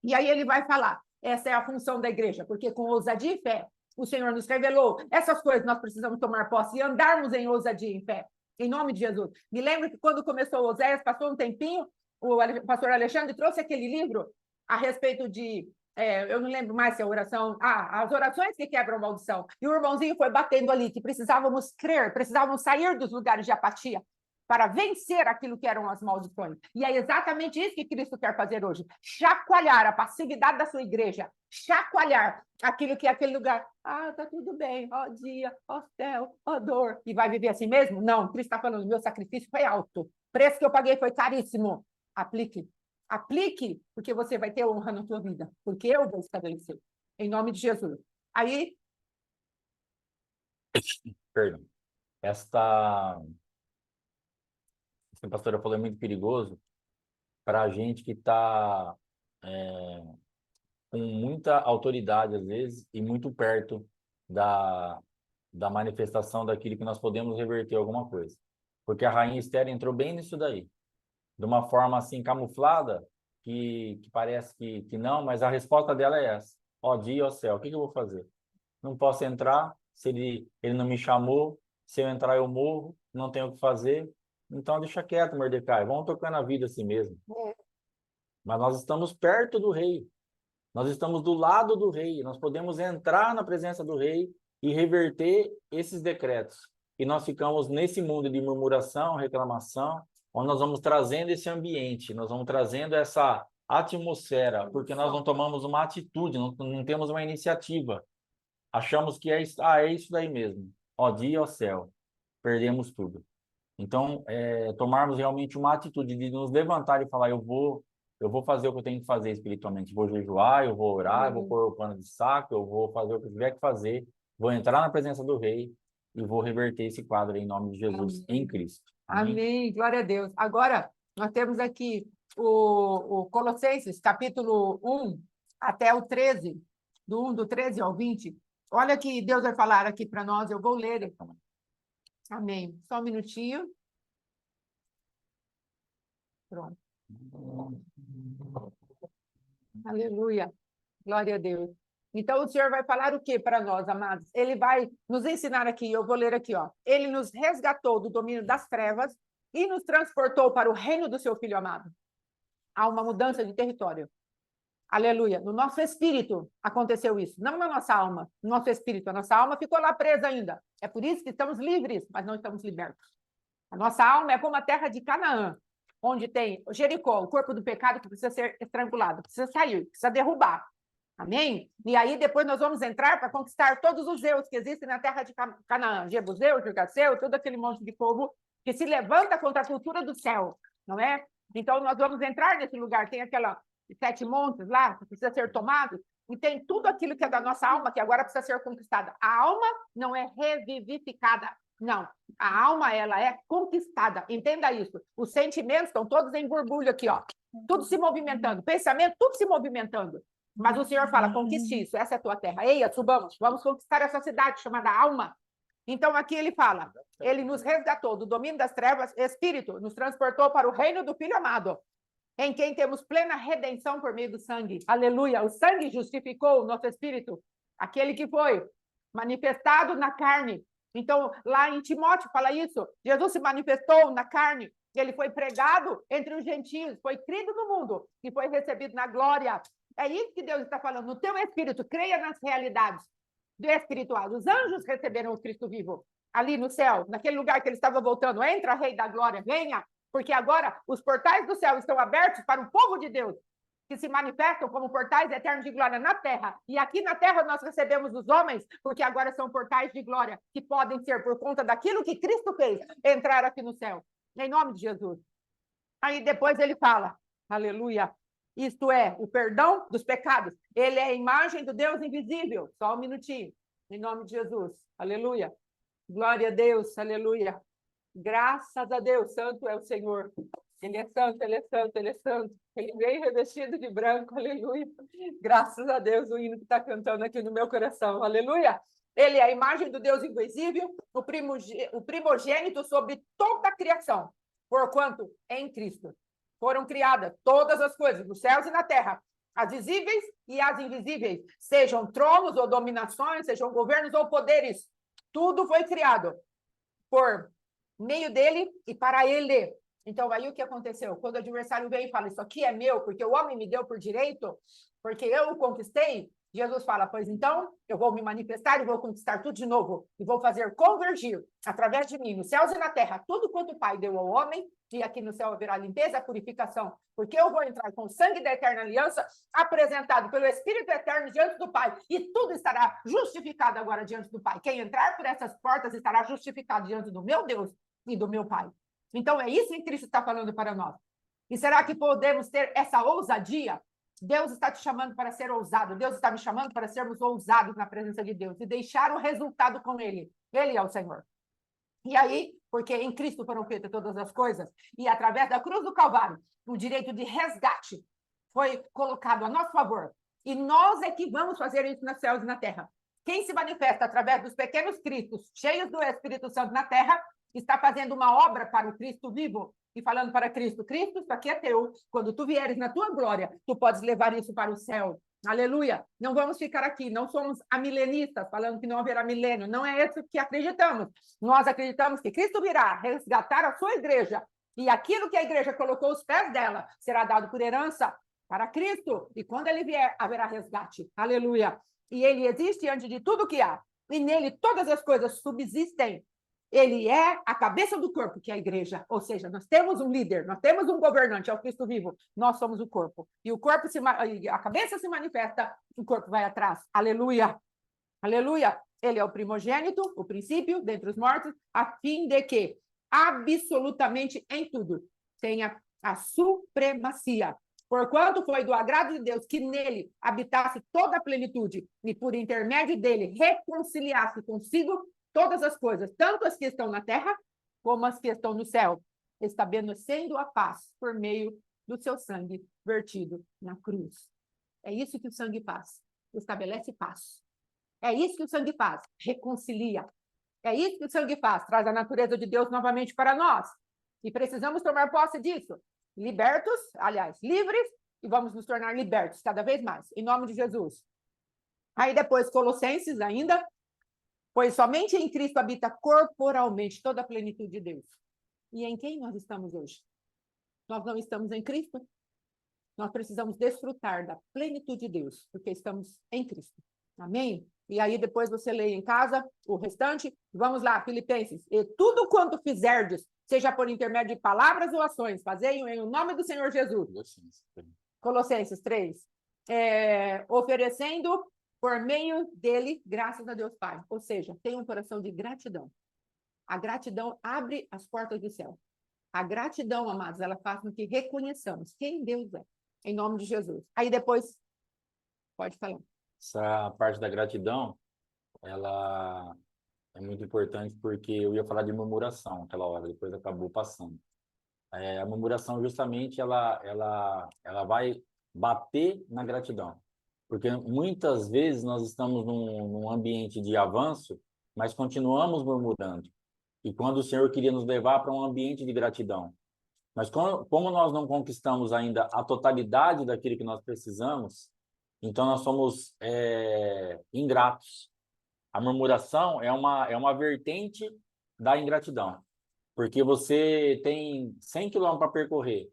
E aí ele vai falar, essa é a função da igreja, porque com ousadia e fé, o Senhor nos revelou essas coisas, nós precisamos tomar posse e andarmos em ousadia e fé. Em nome de Jesus. Me lembro que quando começou o Oséias, passou um tempinho, o pastor Alexandre trouxe aquele livro a respeito de, eu não lembro mais se é oração, as orações que quebram maldição. E o irmãozinho foi batendo ali, que precisávamos crer, precisávamos sair dos lugares de apatia para vencer aquilo que eram as maldições. E é exatamente isso que Cristo quer fazer hoje. Chacoalhar a passividade da sua igreja. Chacoalhar aquilo que é aquele lugar. Tá tudo bem. Ó dia, ó céu, ó dor. E vai viver assim mesmo? Não. Cristo está falando, meu sacrifício foi alto. O preço que eu paguei foi caríssimo. Aplique. Aplique, porque você vai ter honra na sua vida. Porque eu vou estabelecer. Em nome de Jesus. Aí...
Perdão. Essa pastora falou, é muito perigoso para a gente que está com muita autoridade, às vezes, e muito perto da manifestação daquilo que nós podemos reverter alguma coisa. Porque a rainha Esther entrou bem nisso daí. De uma forma assim camuflada, que parece que não, mas a resposta dela é essa. Ó dia, ó céu, o que eu vou fazer? Não posso entrar, se ele não me chamou, se eu entrar eu morro, não tenho o que fazer. Então deixa quieto, Mordecai, vamos tocando a vida assim mesmo. Mas nós estamos perto do rei, nós estamos do lado do rei, nós podemos entrar na presença do rei e reverter esses decretos. E nós ficamos nesse mundo de murmuração, reclamação, onde nós vamos trazendo esse ambiente, nós vamos trazendo essa atmosfera, porque nós não tomamos uma atitude, não temos uma iniciativa. Achamos que é isso daí mesmo. Ó dia, ó céu. Perdemos tudo. Então, tomarmos realmente uma atitude de nos levantar e falar, eu vou fazer o que eu tenho que fazer espiritualmente. Vou jejuar, eu vou orar, eu vou pôr o pano de saco, eu vou fazer o que eu tiver que fazer, vou entrar na presença do rei e vou reverter esse quadro em nome de Jesus, em Cristo.
Amém. Amém. Glória a Deus. Agora, nós temos aqui o Colossenses, capítulo 1 até o 13, do 13 ao 20. Olha que Deus vai falar aqui para nós, eu vou ler. Amém. Só um minutinho. Pronto. Aleluia. Glória a Deus. Então, o Senhor vai falar o que para nós, amados? Ele vai nos ensinar aqui, eu vou ler aqui, ó. Ele nos resgatou do domínio das trevas e nos transportou para o reino do seu Filho amado. Há uma mudança de território. Aleluia. No nosso espírito aconteceu isso, não na nossa alma, no nosso espírito. A nossa alma ficou lá presa ainda. É por isso que estamos livres, mas não estamos libertos. A nossa alma é como a terra de Canaã, onde tem Jericó, o corpo do pecado que precisa ser estrangulado, precisa sair, precisa derrubar. Amém? E aí depois nós vamos entrar para conquistar todos os zeus que existem na terra de Canaã, Jebuseu, Girgaseu, todo aquele monte de povo que se levanta contra a cultura do céu, não é? Então nós vamos entrar nesse lugar, tem aquela 7 montes lá que precisa ser tomado, e tem tudo aquilo que é da nossa alma que agora precisa ser conquistada. A alma não é revivificada, não. A alma, ela é conquistada, entenda isso. Os sentimentos estão todos em borbulho aqui, ó, tudo se movimentando, pensamento, tudo se movimentando. Mas o Senhor fala, conquiste isso, essa é a tua terra. Eia, subamos, vamos conquistar essa cidade chamada alma. Então aqui ele fala, ele nos resgatou do domínio das trevas, espírito, nos transportou para o reino do Filho amado, em quem temos plena redenção por meio do sangue. Aleluia, o sangue justificou o nosso espírito, aquele que foi manifestado na carne. Então, lá em Timóteo fala isso, Jesus se manifestou na carne, ele foi pregado entre os gentios, foi crido no mundo e foi recebido na glória. É isso que Deus está falando, no teu espírito, creia nas realidades espirituais. Os anjos receberam o Cristo vivo, ali no céu, naquele lugar que ele estava voltando. Entra, Rei da Glória, venha, porque agora os portais do céu estão abertos para o povo de Deus, que se manifestam como portais eternos de glória na terra. E aqui na terra nós recebemos os homens, porque agora são portais de glória, que podem ser, por conta daquilo que Cristo fez, entrar aqui no céu. Em nome de Jesus. Aí depois ele fala, aleluia, isto é, o perdão dos pecados. Ele é a imagem do Deus invisível. Só um minutinho. Em nome de Jesus. Aleluia. Glória a Deus. Aleluia. Graças a Deus. Santo é o Senhor. Ele é santo, ele é santo, ele é santo. Ele vem revestido de branco. Aleluia. Graças a Deus, o hino que está cantando aqui no meu coração. Aleluia. Ele é a imagem do Deus invisível, o primogênito sobre toda a criação. Porquanto em Cristo foram criadas todas as coisas, nos céus e na terra, as visíveis e as invisíveis, sejam tronos ou dominações, sejam governos ou poderes, tudo foi criado por meio dele e para ele. Então, aí o que aconteceu? Quando o adversário vem e fala, isso aqui é meu, porque o homem me deu por direito, porque eu o conquistei, Jesus fala, pois então, eu vou me manifestar e vou conquistar tudo de novo, e vou fazer convergir, através de mim, nos céus e na terra, tudo quanto o Pai deu ao homem, e aqui no céu haverá limpeza, purificação, porque eu vou entrar com o sangue da eterna aliança, apresentado pelo Espírito eterno diante do Pai, e tudo estará justificado agora diante do Pai. Quem entrar por essas portas estará justificado diante do meu Deus e do meu Pai. Então, é isso que Cristo está falando para nós. E será que podemos ter essa ousadia? Deus está te chamando para ser ousado. Deus está me chamando para sermos ousados na presença de Deus e deixar o resultado com Ele. Ele é o Senhor. E aí, porque em Cristo foram feitas todas as coisas, e através da cruz do Calvário, o direito de resgate foi colocado a nosso favor. E nós é que vamos fazer isso nos céus e na terra. Quem se manifesta através dos pequenos cristos, cheios do Espírito Santo na terra, está fazendo uma obra para o Cristo vivo, e falando para Cristo, Cristo, isso aqui é teu. Quando tu vieres na tua glória, tu podes levar isso para o céu. Aleluia. Não vamos ficar aqui, não somos amilenistas, falando que não haverá milênio. Não é isso que acreditamos. Nós acreditamos que Cristo virá resgatar a sua igreja. E aquilo que a igreja colocou os pés dela será dado por herança para Cristo. E quando ele vier, haverá resgate. Aleluia. E ele existe antes de tudo que há. E nele todas as coisas subsistem. Ele é a cabeça do corpo, que é a igreja. Ou seja, nós temos um líder, nós temos um governante, é o Cristo vivo. Nós somos o corpo. E o corpo a cabeça se manifesta, o corpo vai atrás. Aleluia. Aleluia. Ele é o primogênito, o princípio, dentre os mortos, a fim de que, absolutamente em tudo, tenha a supremacia. Porquanto foi do agrado de Deus que nele habitasse toda a plenitude e por intermédio dele reconciliasse consigo todas as coisas, tanto as que estão na terra como as que estão no céu, estabelecendo a paz por meio do seu sangue vertido na cruz. É isso que o sangue faz, estabelece paz. É isso que o sangue faz, reconcilia. É isso que o sangue faz, traz a natureza de Deus novamente para nós. E precisamos tomar posse disso. Libertos, aliás, livres, e vamos nos tornar libertos cada vez mais, em nome de Jesus. Aí depois, Colossenses ainda, pois somente em Cristo habita corporalmente toda a plenitude de Deus. E em quem nós estamos hoje? Nós não estamos em Cristo? Nós precisamos desfrutar da plenitude de Deus, porque estamos em Cristo. Amém? E aí depois você lê em casa o restante. Vamos lá, Filipenses. E tudo quanto fizerdes, seja por intermédio de palavras ou ações, fazei-o em nome do Senhor Jesus. Colossenses 3. Oferecendo por meio dele, graças a Deus Pai. Ou seja, tem um coração de gratidão. A gratidão abre as portas do céu. A gratidão, amados, ela faz com que reconheçamos quem Deus é, em nome de Jesus. Aí depois, pode falar.
Essa parte da gratidão, ela é muito importante porque eu ia falar de murmuração aquela hora, depois acabou passando. A murmuração, justamente, ela vai bater na gratidão. Porque muitas vezes nós estamos num ambiente de avanço, mas continuamos murmurando. E quando o Senhor queria nos levar para um ambiente de gratidão. Mas como nós não conquistamos ainda a totalidade daquilo que nós precisamos, então nós somos ingratos. A murmuração é uma vertente da ingratidão. Porque você tem 100 quilômetros para percorrer.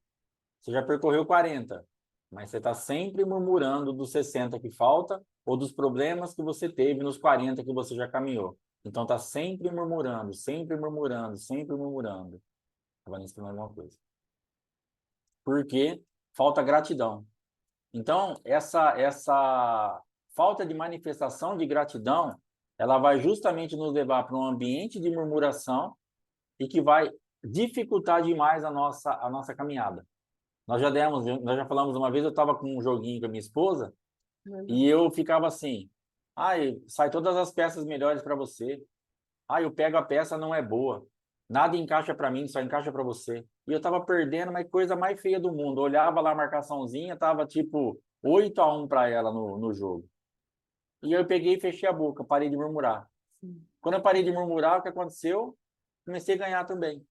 Você já percorreu 40. Mas você está sempre murmurando dos 60 que falta ou dos problemas que você teve nos 40 que você já caminhou. Então está sempre murmurando, sempre murmurando, sempre murmurando. Estava ensinando alguma coisa. Porque falta gratidão. Então, essa falta de manifestação de gratidão, ela vai justamente nos levar para um ambiente de murmuração e que vai dificultar demais a nossa caminhada. Nós já falamos uma vez, eu estava com um joguinho com a minha esposa e eu ficava assim, sai todas as peças melhores para você. Eu pego a peça, não é boa. Nada encaixa para mim, só encaixa para você. E eu estava perdendo, mas coisa mais feia do mundo. Eu olhava lá a marcaçãozinha, estava tipo 8-1 para ela no jogo. E eu peguei e fechei a boca, parei de murmurar. Quando eu parei de murmurar, o que aconteceu? Comecei a ganhar também.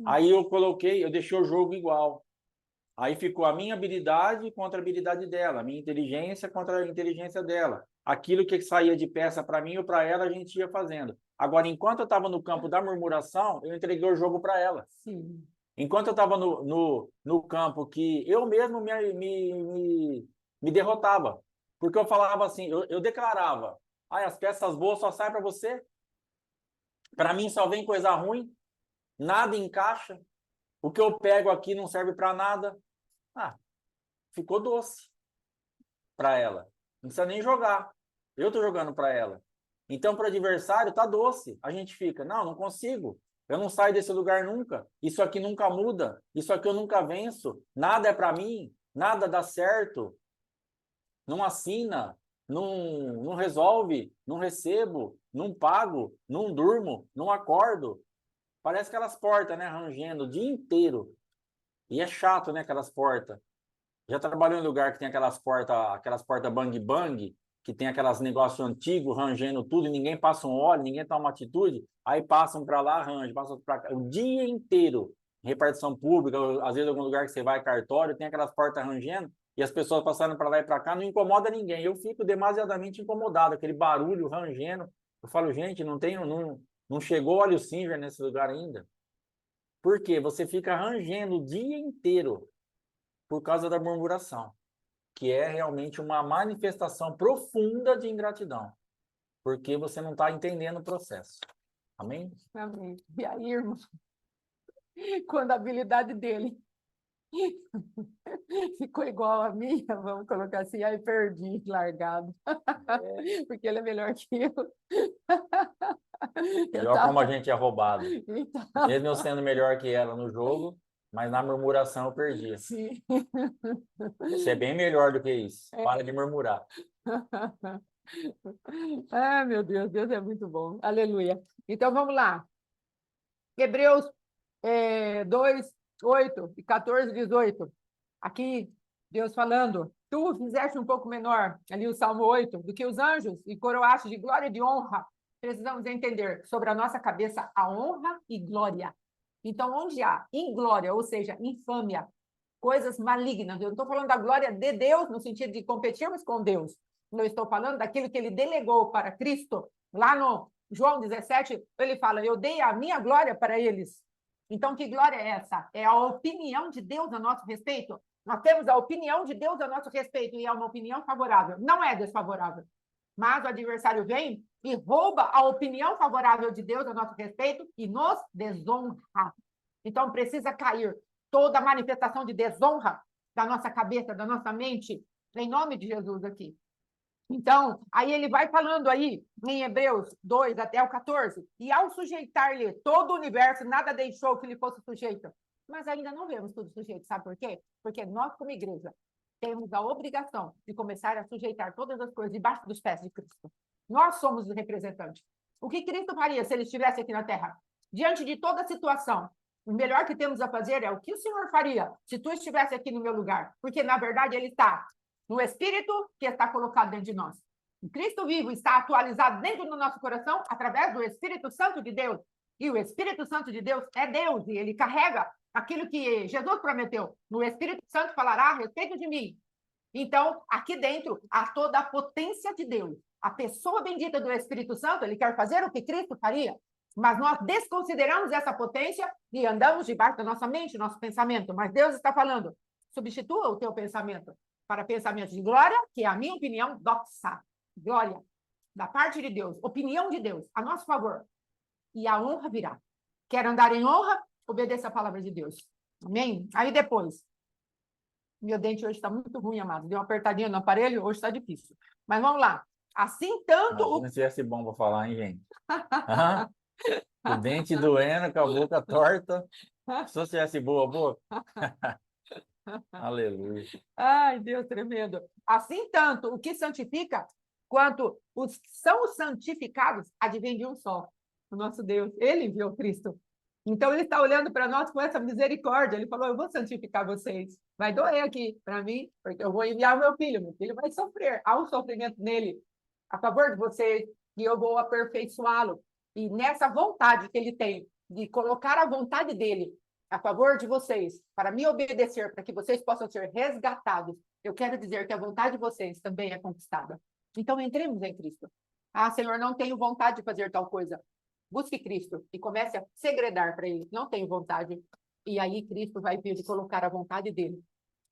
Aí eu deixei o jogo igual. Aí ficou a minha habilidade contra a habilidade dela, a minha inteligência contra a inteligência dela. Aquilo que saía de peça para mim ou para ela, a gente ia fazendo. Agora, enquanto eu estava no campo da murmuração, eu entreguei o jogo para ela.
Sim.
Enquanto eu estava no campo que eu mesmo me derrotava. Porque eu falava assim, eu declarava, as peças boas só saem para você. Para mim só vem coisa ruim, nada encaixa. O que eu pego aqui não serve para nada. Ficou doce para ela. Não precisa nem jogar. Eu estou jogando para ela. Então, para o adversário, tá doce. A gente fica, não consigo. Eu não saio desse lugar nunca. Isso aqui nunca muda. Isso aqui eu nunca venço. Nada é para mim. Nada dá certo. Não assina. Não resolve. Não recebo. Não pago. Não durmo. Não acordo. Parece aquelas portas, né? Rangendo o dia inteiro. E é chato, né? Aquelas portas. Já trabalhou em lugar que tem aquelas portas bang-bang, que tem aquelas negócios antigos, rangendo tudo, e ninguém passa um óleo, ninguém toma uma atitude, aí passam para lá, arranjam, passam para cá, o dia inteiro. repartição pública, ou, às vezes algum lugar que você vai, cartório, tem aquelas portas rangendo, e as pessoas passando para lá e para cá, não incomoda ninguém. Eu fico demasiadamente incomodado, aquele barulho rangendo. Eu falo, gente, não chegou óleo Singer nesse lugar ainda. Por quê? Você fica rangendo o dia inteiro por causa da murmuração, que é realmente uma manifestação profunda de ingratidão, porque você não está entendendo o processo. Amém?
Amém. E aí, irmão, quando a habilidade dele ficou igual a minha, vamos colocar assim, aí perdi, largado. Porque ele é melhor que eu.
Melhor como a gente é roubado.
Então,
Mesmo eu sendo melhor que ela no jogo, mas na murmuração eu perdi.
sim.
Você é bem melhor do que isso. Para de murmurar.
Ah, meu Deus, Deus é muito bom. Aleluia. Então, vamos lá. Hebreus 2, 8 e 14, 18. Aqui, Deus falando, tu fizeste um pouco menor, ali o Salmo 8, do que os anjos e coroaste de glória e de honra. Precisamos entender sobre a nossa cabeça a honra e glória. Então, onde há inglória, ou seja, infâmia, coisas malignas, eu não estou falando da glória de Deus no sentido de competirmos com Deus. Eu estou falando daquilo que ele delegou para Cristo. Lá no João 17, ele fala, eu dei a minha glória para eles. Então, que glória é essa? É a opinião de Deus a nosso respeito. Nós temos a opinião de Deus a nosso respeito e é uma opinião favorável, não é desfavorável. Mas o adversário vem e rouba a opinião favorável de Deus a nosso respeito e nos desonra. Então, precisa cair toda a manifestação de desonra da nossa cabeça, da nossa mente, em nome de Jesus aqui. Então, aí ele vai falando aí, em Hebreus 2 até o 14, e ao sujeitar-lhe todo o universo, nada deixou que lhe fosse sujeito. Mas ainda não vemos tudo sujeito, sabe por quê? Porque nós, como igreja, temos a obrigação de começar a sujeitar todas as coisas debaixo dos pés de Cristo. Nós somos os representantes. O que Cristo faria se ele estivesse aqui na Terra? Diante de toda a situação, o melhor que temos a fazer é o que o Senhor faria se tu estivesse aqui no meu lugar? Porque, na verdade, ele está no Espírito que está colocado dentro de nós. O Cristo vivo está atualizado dentro do nosso coração através do Espírito Santo de Deus. E o Espírito Santo de Deus é Deus, e ele carrega aquilo que Jesus prometeu. No Espírito Santo falará a respeito de mim. Então, aqui dentro, há toda a potência de Deus. A pessoa bendita do Espírito Santo, ele quer fazer o que Cristo faria. Mas nós desconsideramos essa potência e andamos debaixo da nossa mente, nosso pensamento. Mas Deus está falando, substitua o teu pensamento para pensamento de glória, que é a minha opinião, doxa, glória, da parte de Deus, opinião de Deus, a nosso favor. E a honra virá. Quer andar em honra? Obedeça a palavra de Deus. Amém? Aí depois, meu dente hoje está muito ruim, amado. Deu uma apertadinha no aparelho, hoje está difícil. Mas vamos lá. Assim tanto...
Imagina se tivesse bom para falar, hein, gente? O dente doendo, com a boca torta. Se você tivesse boa. Aleluia.
Ai, Deus tremendo. Assim tanto o que santifica, quanto os que são santificados, advém de um só, o nosso Deus. Ele enviou Cristo. Então, ele está olhando para nós com essa misericórdia. Ele falou, eu vou santificar vocês. Vai doer aqui para mim, porque eu vou enviar o meu filho vai sofrer. Há um sofrimento nele a favor de vocês e eu vou aperfeiçoá-lo. E nessa vontade que ele tem de colocar a vontade dele a favor de vocês, para me obedecer, para que vocês possam ser resgatados, eu quero dizer que a vontade de vocês também é conquistada. Então, entremos em Cristo. Ah, Senhor, não tenho vontade de fazer tal coisa. Busque Cristo e comece a segredar para ele. Não tenho vontade. E aí Cristo vai vir de colocar a vontade dele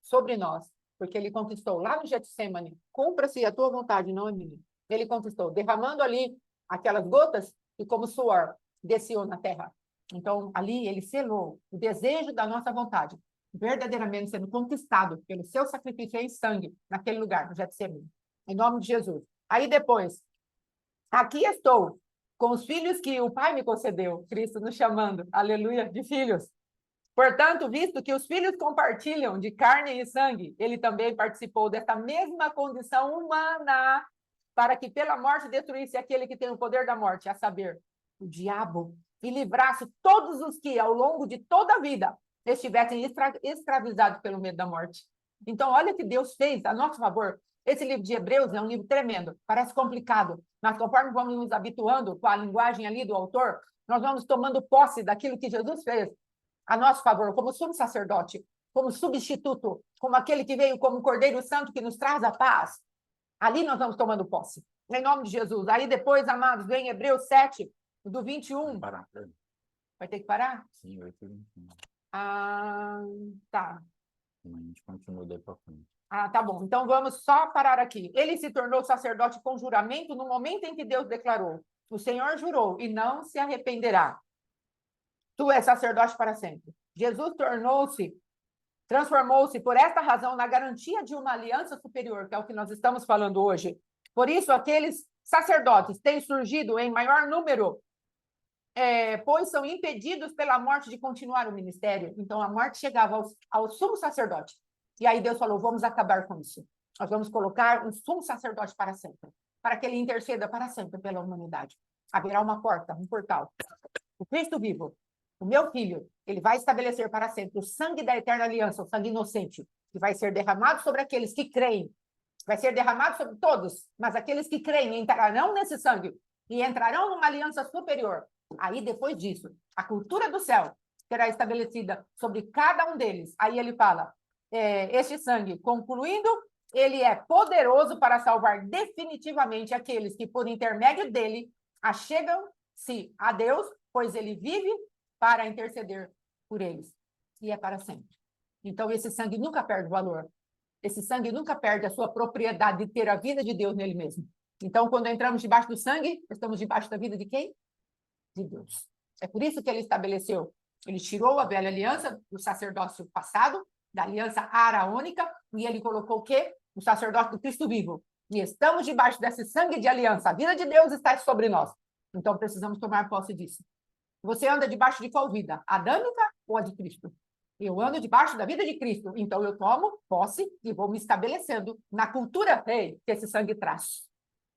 sobre nós, porque ele conquistou lá no Getsemane. Cumpra-se a tua vontade, não a minha. Ele conquistou, derramando ali aquelas gotas e como suor desceu na terra. Então, ali ele selou o desejo da nossa vontade, verdadeiramente sendo conquistado pelo seu sacrifício em sangue, naquele lugar, no Getsemane. Em nome de Jesus. Aí depois, aqui estou, com os filhos que o Pai me concedeu, Cristo nos chamando, aleluia, de filhos. Portanto, visto que os filhos compartilham de carne e sangue, ele também participou desta mesma condição humana, para que pela morte destruísse aquele que tem o poder da morte, a saber, o diabo, e livrasse todos os que, ao longo de toda a vida, estivessem escravizados pelo medo da morte. Então, olha o que Deus fez a nosso favor. Esse livro de Hebreus é um livro tremendo, parece complicado, mas conforme vamos nos habituando com a linguagem ali do autor, nós vamos tomando posse daquilo que Jesus fez. a nosso favor, como sumo sacerdote, como substituto, como aquele que veio como Cordeiro Santo que nos traz a paz. Ali nós vamos tomando posse, em nome de Jesus. Aí depois, amados, vem Hebreus 7, do 21.
Parar.
Vai ter que parar?
Sim, vai ter 21.
Ah, tá.
A gente continua daí para frente.
Ah, tá bom. Então vamos só parar aqui. Ele se tornou sacerdote com juramento no momento em que Deus declarou: o Senhor jurou e não se arrependerá. Tu és sacerdote para sempre. Jesus transformou-se por esta razão na garantia de uma aliança superior, que é o que nós estamos falando hoje. Por isso, aqueles sacerdotes têm surgido em maior número, pois são impedidos pela morte de continuar o ministério. Então, a morte chegava ao sumo sacerdote. E aí Deus falou, vamos acabar com isso. Nós vamos colocar um sumo sacerdote para sempre, para que ele interceda para sempre pela humanidade. Haverá uma porta, um portal. O Cristo vivo, o meu filho, ele vai estabelecer para sempre o sangue da eterna aliança, o sangue inocente, que vai ser derramado sobre aqueles que creem. Vai ser derramado sobre todos, mas aqueles que creem entrarão nesse sangue e entrarão numa aliança superior. Aí, depois disso, a cultura do céu será estabelecida sobre cada um deles. Aí ele fala, este sangue, concluindo, ele é poderoso para salvar definitivamente aqueles que, por intermédio dele, achegam-se a Deus, pois ele vive para interceder por eles. E é para sempre. Então, esse sangue nunca perde valor. Esse sangue nunca perde a sua propriedade de ter a vida de Deus nele mesmo. Então, quando entramos debaixo do sangue, estamos debaixo da vida de quem? De Deus. É por isso que ele estabeleceu. Ele tirou a velha aliança do sacerdócio passado, da aliança araônica, e ele colocou o quê? O sacerdócio do Cristo vivo. E estamos debaixo desse sangue de aliança. A vida de Deus está sobre nós. Então, precisamos tomar posse disso. Você anda debaixo de qual vida? Adâmica ou a de Cristo? Eu ando debaixo da vida de Cristo. Então, eu tomo posse e vou me estabelecendo na cultura que esse sangue traz.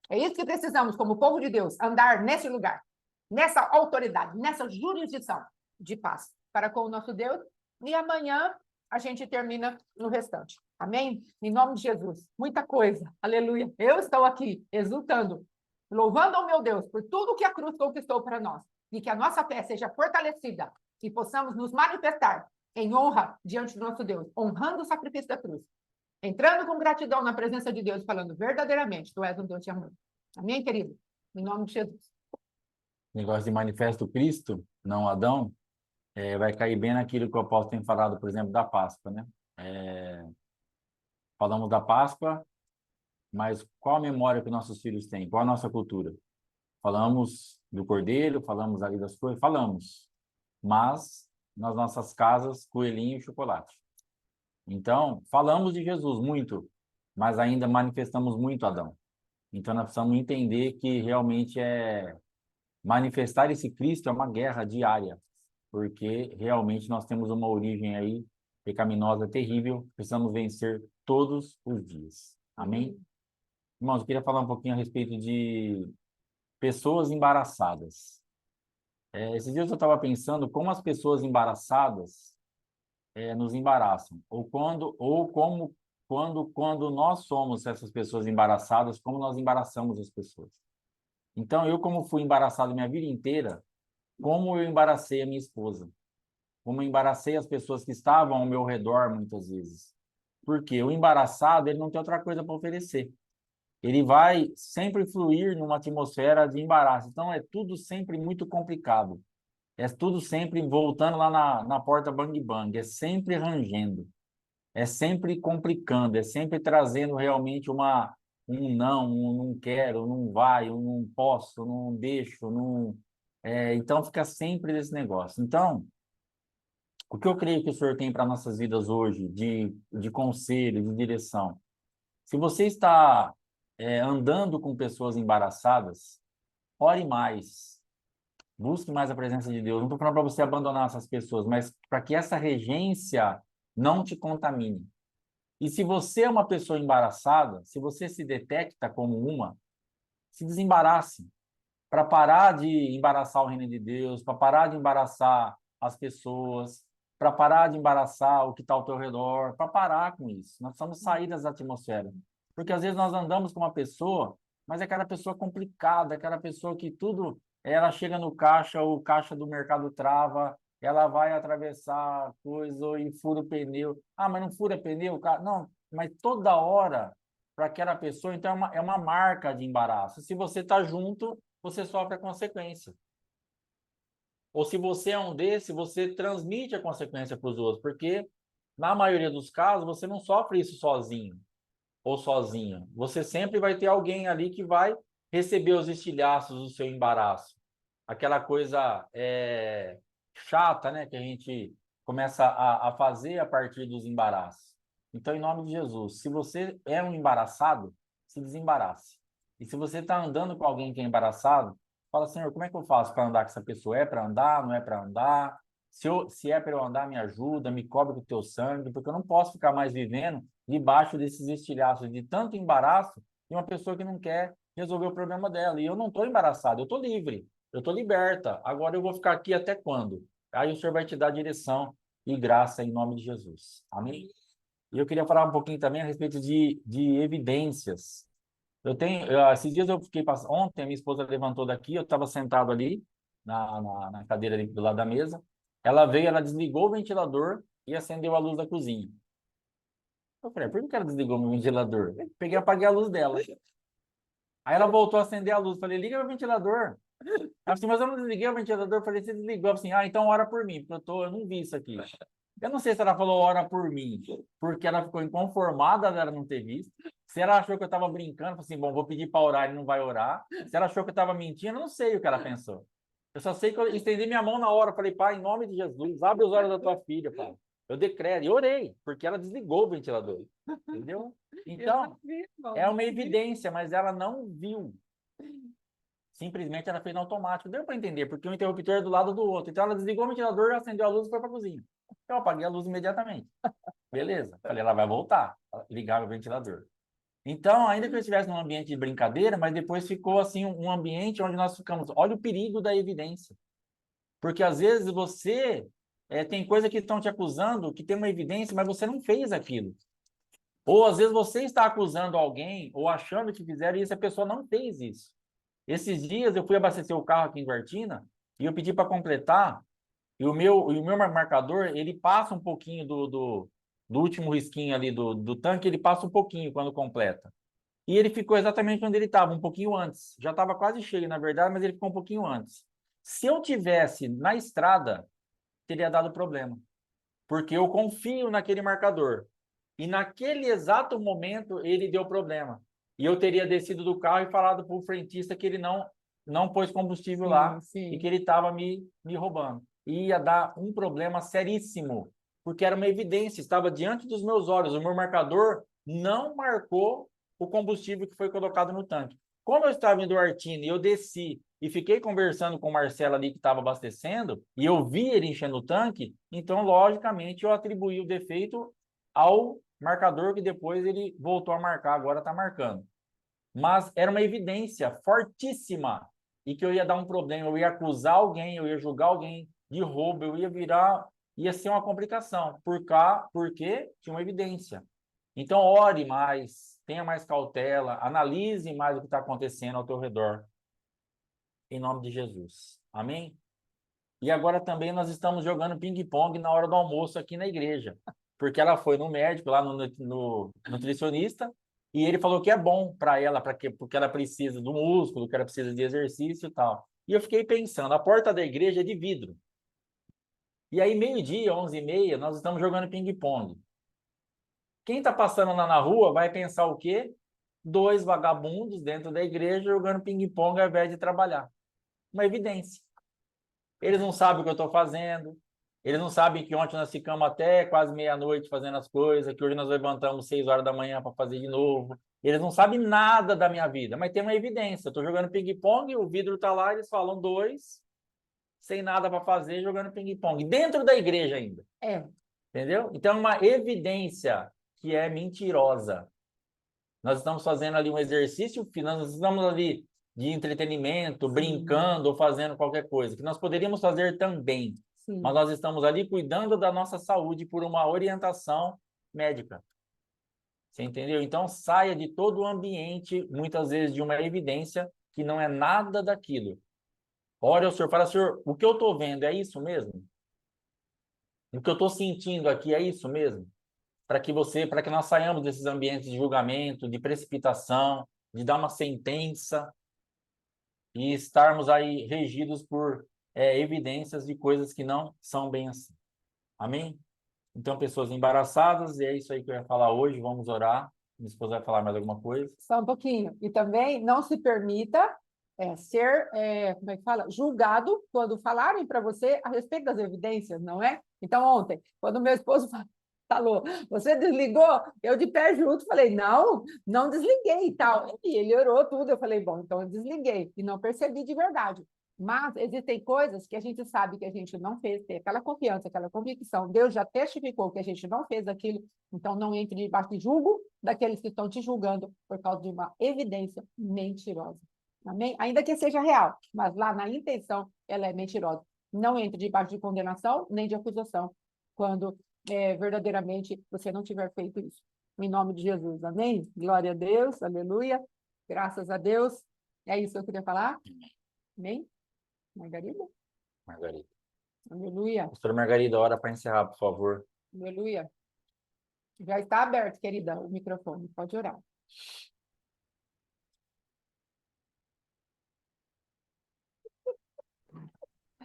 É isso que precisamos, como povo de Deus, andar nesse lugar, nessa autoridade, nessa jurisdição de paz para com o nosso Deus. E amanhã a gente termina no restante. Amém? Em nome de Jesus. Muita coisa. Aleluia. Eu estou aqui exultando, louvando ao meu Deus por tudo que a cruz conquistou para nós. E que a nossa fé seja fortalecida e possamos nos manifestar em honra diante do nosso Deus, honrando o sacrifício da cruz, entrando com gratidão na presença de Deus, falando verdadeiramente, tu és um Deus de amor. Amém, querido? Em nome de Jesus.
Negócio de manifesto Cristo, não Adão, vai cair bem naquilo que o apóstolo tem falado, por exemplo, da Páscoa, né? Falamos da Páscoa, mas qual a memória que nossos filhos têm? Qual a nossa cultura? Falamos do Cordeiro, falamos ali das coisas, falamos, mas nas nossas casas, coelhinho e chocolate. Então, falamos de Jesus muito, mas ainda manifestamos muito Adão. Então, nós precisamos entender que realmente manifestar esse Cristo é uma guerra diária, porque realmente nós temos uma origem aí pecaminosa terrível, precisamos vencer todos os dias. Amém? Irmãos, eu queria falar um pouquinho a respeito de pessoas embaraçadas. Esses dias eu estava pensando como as pessoas embaraçadas nos embaraçam, quando nós somos essas pessoas embaraçadas, como nós embaraçamos as pessoas. Então, eu como fui embaraçado minha vida inteira, como eu embaracei a minha esposa, como eu embaracei as pessoas que estavam ao meu redor muitas vezes. Porque o embaraçado, ele não tem outra coisa para oferecer. Ele vai sempre fluir numa atmosfera de embaraço. Então, é tudo sempre muito complicado. É tudo sempre voltando lá na porta bang bang. É sempre rangendo. É sempre complicando. É sempre trazendo realmente um não, não quero, não vai, não posso, não deixo. Não... então, fica sempre esse negócio. Então, o que eu creio que o Senhor tem para nossas vidas hoje, de conselho, de direção. Se você está andando com pessoas embaraçadas, ore mais, busque mais a presença de Deus. Não estou falando para você abandonar essas pessoas, mas para que essa regência não te contamine. E se você é uma pessoa embaraçada, se você se detecta como uma, se desembarace para parar de embaraçar o reino de Deus, para parar de embaraçar as pessoas, para parar de embaraçar o que está ao teu redor, para parar com isso. Nós precisamos sair das atmosferas. Porque às vezes nós andamos com uma pessoa, mas é aquela pessoa complicada, aquela pessoa que tudo, ela chega no caixa, o caixa do mercado trava, ela vai atravessar coisa e fura o pneu. Ah, mas não fura pneu, cara? Não, mas toda hora para aquela pessoa, então é uma marca de embaraço. Se você está junto, você sofre a consequência. Ou se você é um desse, você transmite a consequência para os outros, porque na maioria dos casos você não sofre isso sozinho ou sozinha. Você sempre vai ter alguém ali que vai receber os estilhaços do seu embaraço. Aquela coisa chata, né, que a gente começa a fazer a partir dos embaraços. Então, em nome de Jesus, se você é um embaraçado, se desembarace. E se você está andando com alguém que é embaraçado, fala, Senhor, como é que eu faço para andar com essa pessoa? É para andar? Não é para andar? Se é para eu andar, me ajuda, me cobre com o teu sangue, porque eu não posso ficar mais vivendo debaixo desses estilhaços de tanto embaraço de uma pessoa que não quer resolver o problema dela. E eu não estou embaraçado, eu estou livre, eu estou liberta. Agora eu vou ficar aqui até quando? Aí o Senhor vai te dar direção e graça em nome de Jesus. Amém? E eu queria falar um pouquinho também a respeito de evidências. Esses dias eu fiquei passando, ontem a minha esposa levantou daqui, eu estava sentado ali na cadeira ali do lado da mesa. Ela veio, ela desligou o ventilador e acendeu a luz da cozinha. Eu falei, por que ela desligou meu ventilador? Eu peguei e apaguei a luz dela. Aí ela voltou a acender a luz. Falei, liga meu ventilador. Ela falou assim, mas eu não desliguei o ventilador. Eu falei, você desligou? Assim, então ora por mim, porque eu não vi isso aqui. Eu não sei se ela falou ora por mim, porque ela ficou inconformada dela não ter visto. Se ela achou que eu estava brincando, falei assim, bom, vou pedir para orar, ele não vai orar. Se ela achou que eu estava mentindo, eu não sei o que ela pensou. Eu só sei que eu estendi minha mão na hora. Falei, pai, em nome de Jesus, abre os olhos da tua filha, pai. Eu decreto, e orei, porque ela desligou o ventilador. Entendeu? Então, é uma evidência, mas ela não viu. Simplesmente ela fez no automático. Deu para entender, porque o interruptor é do lado do outro. Então ela desligou o ventilador, acendeu a luz e foi para a cozinha. Eu apaguei a luz imediatamente. Beleza. Falei, ela vai voltar. Ligar o ventilador. Então, ainda que eu estivesse num ambiente de brincadeira, mas depois ficou assim um ambiente onde nós ficamos. Olha o perigo da evidência. Porque às vezes você tem coisa que estão te acusando, que tem uma evidência, mas você não fez aquilo. Ou às vezes você está acusando alguém, ou achando que fizeram, e essa pessoa não fez isso. Esses dias eu fui abastecer o carro aqui em Guartina, e eu pedi para completar, e o meu marcador, ele passa um pouquinho do último risquinho ali do tanque, ele passa um pouquinho quando completa. E ele ficou exatamente onde ele estava, um pouquinho antes. Já estava quase cheio, na verdade, mas ele ficou um pouquinho antes. Se eu tivesse na estrada, teria dado problema, porque eu confio naquele marcador. E naquele exato momento ele deu problema. E eu teria descido do carro e falado para o frentista que ele não pôs combustível lá e que ele estava me roubando. E ia dar um problema seríssimo, porque era uma evidência, estava diante dos meus olhos. O meu marcador não marcou o combustível que foi colocado no tanque. Como eu estava em Duartino e eu desci e fiquei conversando com o Marcelo ali que estava abastecendo, e eu vi ele enchendo o tanque, então, logicamente, eu atribuí o defeito ao marcador que depois ele voltou a marcar, agora está marcando. Mas era uma evidência fortíssima e que eu ia dar um problema, eu ia acusar alguém, eu ia julgar alguém de roubo, ia ser uma complicação, porque tinha uma evidência. Então, ore mais, tenha mais cautela, analise mais o que está acontecendo ao teu redor, em nome de Jesus. Amém? E agora também nós estamos jogando ping-pong na hora do almoço aqui na igreja. Porque ela foi no médico, lá no nutricionista, e ele falou que é bom para ela, porque ela precisa do músculo, que ela precisa de exercício e tal. E eu fiquei pensando, a porta da igreja é de vidro. E aí, meio-dia, 11h30, nós estamos jogando ping-pong. Quem está passando lá na rua vai pensar o quê? Dois vagabundos dentro da igreja jogando ping-pong ao invés de trabalhar. Uma evidência. Eles não sabem o que eu estou fazendo. Eles não sabem que ontem nós ficamos até quase meia-noite fazendo as coisas, que hoje nós levantamos 6 horas da manhã para fazer de novo. Eles não sabem nada da minha vida, mas tem uma evidência. Eu estou jogando ping-pong, o vidro está lá, eles falam dois, sem nada para fazer, jogando ping-pong. Dentro da igreja ainda. Entendeu? Então, é uma evidência que é mentirosa. Nós estamos fazendo ali um exercício, nós estamos ali de entretenimento, brincando ou fazendo qualquer coisa, que nós poderíamos fazer também. Sim. Mas nós estamos ali cuidando da nossa saúde por uma orientação médica. Você entendeu? Então, saia de todo o ambiente, muitas vezes, de uma evidência que não é nada daquilo. Ore ao Senhor, fala, Senhor, o que eu estou vendo é isso mesmo? O que eu estou sentindo aqui é isso mesmo? Para que nós saiamos desses ambientes de julgamento, de precipitação, de dar uma sentença e estarmos aí regidos por evidências de coisas que não são bem assim. Amém? Então, pessoas embaraçadas, e é isso aí que eu ia falar hoje, vamos orar. Minha esposa vai falar mais alguma coisa?
Só um pouquinho. E também não se permita ser, como é que fala? Julgado quando falarem para você a respeito das evidências, não é? Então, ontem, quando meu esposo falou, você desligou? Eu de pé junto falei, não desliguei e tal. E ele orou tudo, eu falei, bom, então eu desliguei. E não percebi de verdade. Mas existem coisas que a gente sabe que a gente não fez, tem aquela confiança, aquela convicção. Deus já testificou que a gente não fez aquilo, então não entre debaixo de julgo daqueles que estão te julgando por causa de uma evidência mentirosa. Amém? Ainda que seja real, mas lá na intenção ela é mentirosa. Não entre debaixo de condenação nem de acusação, quando verdadeiramente você não tiver feito isso. Em nome de Jesus, amém? Glória a Deus, aleluia. Graças a Deus. É isso que eu queria falar. Amém? Margarida?
Margarida.
Aleluia.
Pastora Margarida, hora para encerrar, por favor.
Aleluia. Já está aberto, querida, o microfone. Pode orar.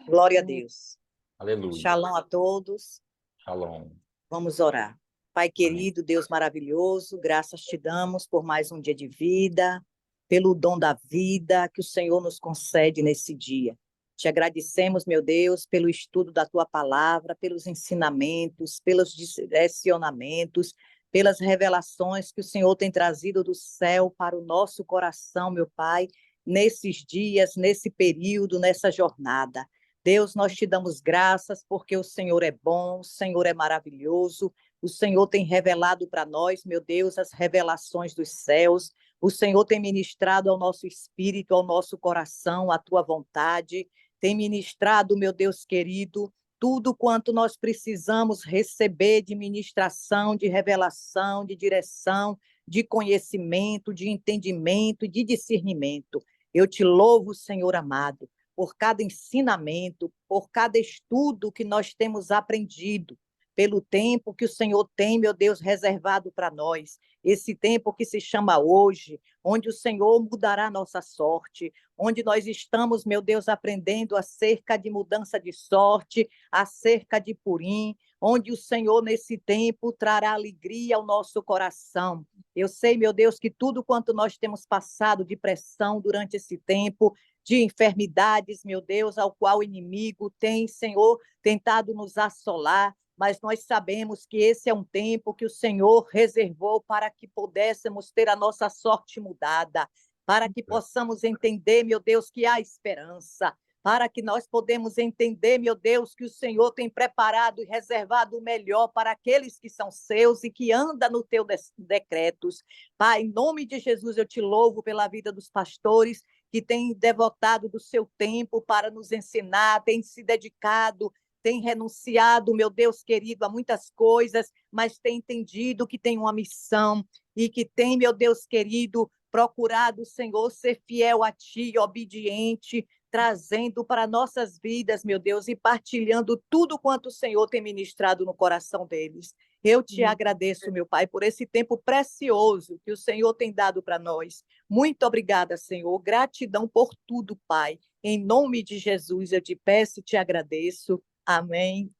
Glória a Deus.
Aleluia.
Shalom a todos.
Shalom.
Vamos orar. Pai
Amém.
querido, Deus maravilhoso, graças te damos por mais um dia de vida, pelo dom da vida que o Senhor nos concede nesse dia. Te agradecemos, meu Deus, pelo estudo da tua palavra, pelos ensinamentos, pelos direcionamentos, pelas revelações que o Senhor tem trazido do céu para o nosso coração, meu Pai, nesses dias, nesse período, nessa jornada. Deus, nós te damos graças porque o Senhor é bom, o Senhor é maravilhoso, o Senhor tem revelado para nós, meu Deus, as revelações dos céus, o Senhor tem ministrado ao nosso espírito, ao nosso coração, a tua vontade, tem ministrado, meu Deus querido, tudo quanto nós precisamos receber de ministração, de revelação, de direção, de conhecimento, de entendimento e de discernimento. Eu te louvo, Senhor amado, por cada ensinamento, por cada estudo que nós temos aprendido, pelo tempo que o Senhor tem, meu Deus, reservado para nós. Esse tempo que se chama hoje, onde o Senhor mudará a nossa sorte, onde nós estamos, meu Deus, aprendendo acerca de mudança de sorte, acerca de Purim, onde o Senhor, nesse tempo, trará alegria ao nosso coração. Eu sei, meu Deus, que tudo quanto nós temos passado de pressão durante esse tempo, de enfermidades, meu Deus, ao qual o inimigo tem, Senhor, tentado nos assolar, mas nós sabemos que esse é um tempo que o Senhor reservou para que pudéssemos ter a nossa sorte mudada, para que possamos entender, meu Deus, que há esperança, para que nós podemos entender, meu Deus, que o Senhor tem preparado e reservado o melhor para aqueles que são seus e que andam no teu decretos. Pai, em nome de Jesus, eu te louvo pela vida dos pastores que têm devotado do seu tempo para nos ensinar, têm se dedicado, têm renunciado, meu Deus querido, a muitas coisas, mas têm entendido que tem uma missão e que tem, meu Deus querido, procurado, Senhor, ser fiel a Ti, obediente, trazendo para nossas vidas, meu Deus, e partilhando tudo quanto o Senhor tem ministrado no coração deles. Eu te agradeço, meu Pai, por esse tempo precioso que o Senhor tem dado para nós. Muito obrigada, Senhor. Gratidão por tudo, Pai. Em nome de Jesus, eu te peço e te agradeço. Amém.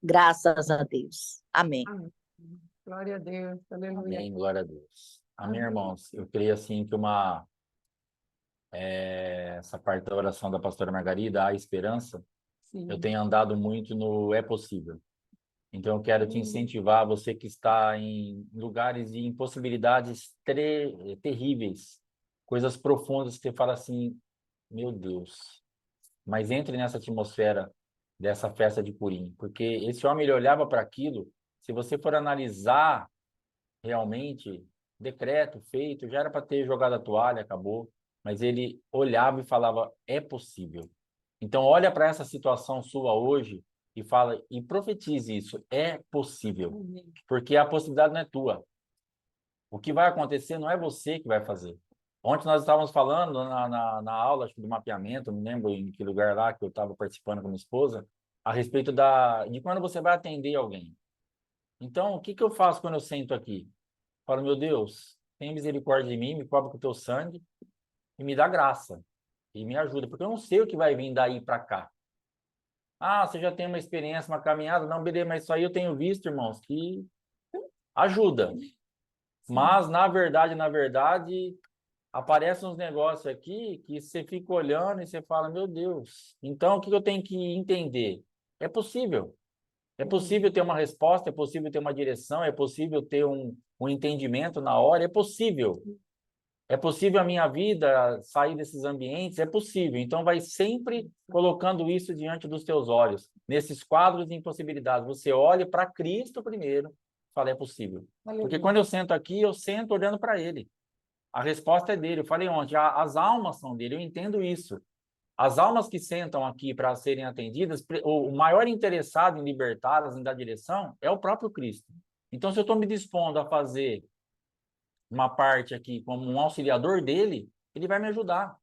Graças a Deus. Amém.
Amém. Glória a Deus. Aleluia.
Amém, glória a Deus. Amém,
Amém.
irmãos. Eu creio assim que essa parte da oração da pastora Margarida, a esperança,
Sim.
eu tenho andado muito no é possível. Então, eu quero te incentivar, você que está em lugares de impossibilidades terríveis, coisas profundas, que você fala assim, meu Deus, mas entre nessa atmosfera dessa festa de Purim, porque esse homem, ele olhava para aquilo, se você for analisar realmente, decreto feito, já era para ter jogado a toalha, acabou, mas ele olhava e falava, é possível. Então, olha para essa situação sua hoje e fala, e profetize isso, é possível, porque a possibilidade não é tua. O que vai acontecer não é você que vai fazer. Ontem nós estávamos falando na aula, acho que do mapeamento, não lembro em que lugar lá que eu estava participando com minha esposa, a respeito de quando você vai atender alguém. Então, o que que eu faço quando eu sento aqui? Falo, meu Deus, tenha misericórdia de mim, me cobre com o teu sangue e me dá graça e me ajuda, porque eu não sei o que vai vir daí para cá. Ah, você já tem uma experiência, uma caminhada? Não, beleza, mas isso aí eu tenho visto, irmãos, que ajuda. Mas, na verdade, aparecem uns negócios aqui que você fica olhando e você fala, meu Deus. Então, o que eu tenho que entender? É possível. É possível ter uma resposta, é possível ter uma direção, é possível ter um entendimento na hora, é possível. É possível a minha vida sair desses ambientes? É possível. Então, vai sempre colocando isso diante dos teus olhos, nesses quadros de impossibilidades. Você olha para Cristo primeiro, fala, é possível. Porque quando eu sento aqui, eu sento olhando para Ele. A resposta é dele. Eu falei ontem, as almas são dele, eu entendo isso. As almas que sentam aqui para serem atendidas, o maior interessado em libertá-las, em dar direção, é o próprio Cristo. Então, se eu estou me dispondo a fazer uma parte aqui como um auxiliador dele, ele vai me ajudar,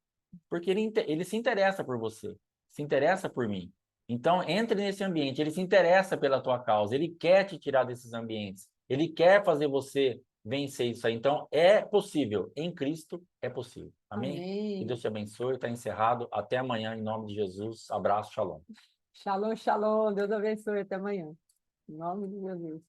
porque ele se interessa por você, se interessa por mim. Então, entre nesse ambiente, ele se interessa pela tua causa, ele quer te tirar desses ambientes, ele quer fazer você vencer isso aí. Então, é possível, em Cristo é possível. Amém?
Amém.
Que Deus te abençoe, está encerrado. Até amanhã, em nome de Jesus. Abraço, shalom.
Shalom, shalom. Deus abençoe. Até amanhã. Em nome de Jesus.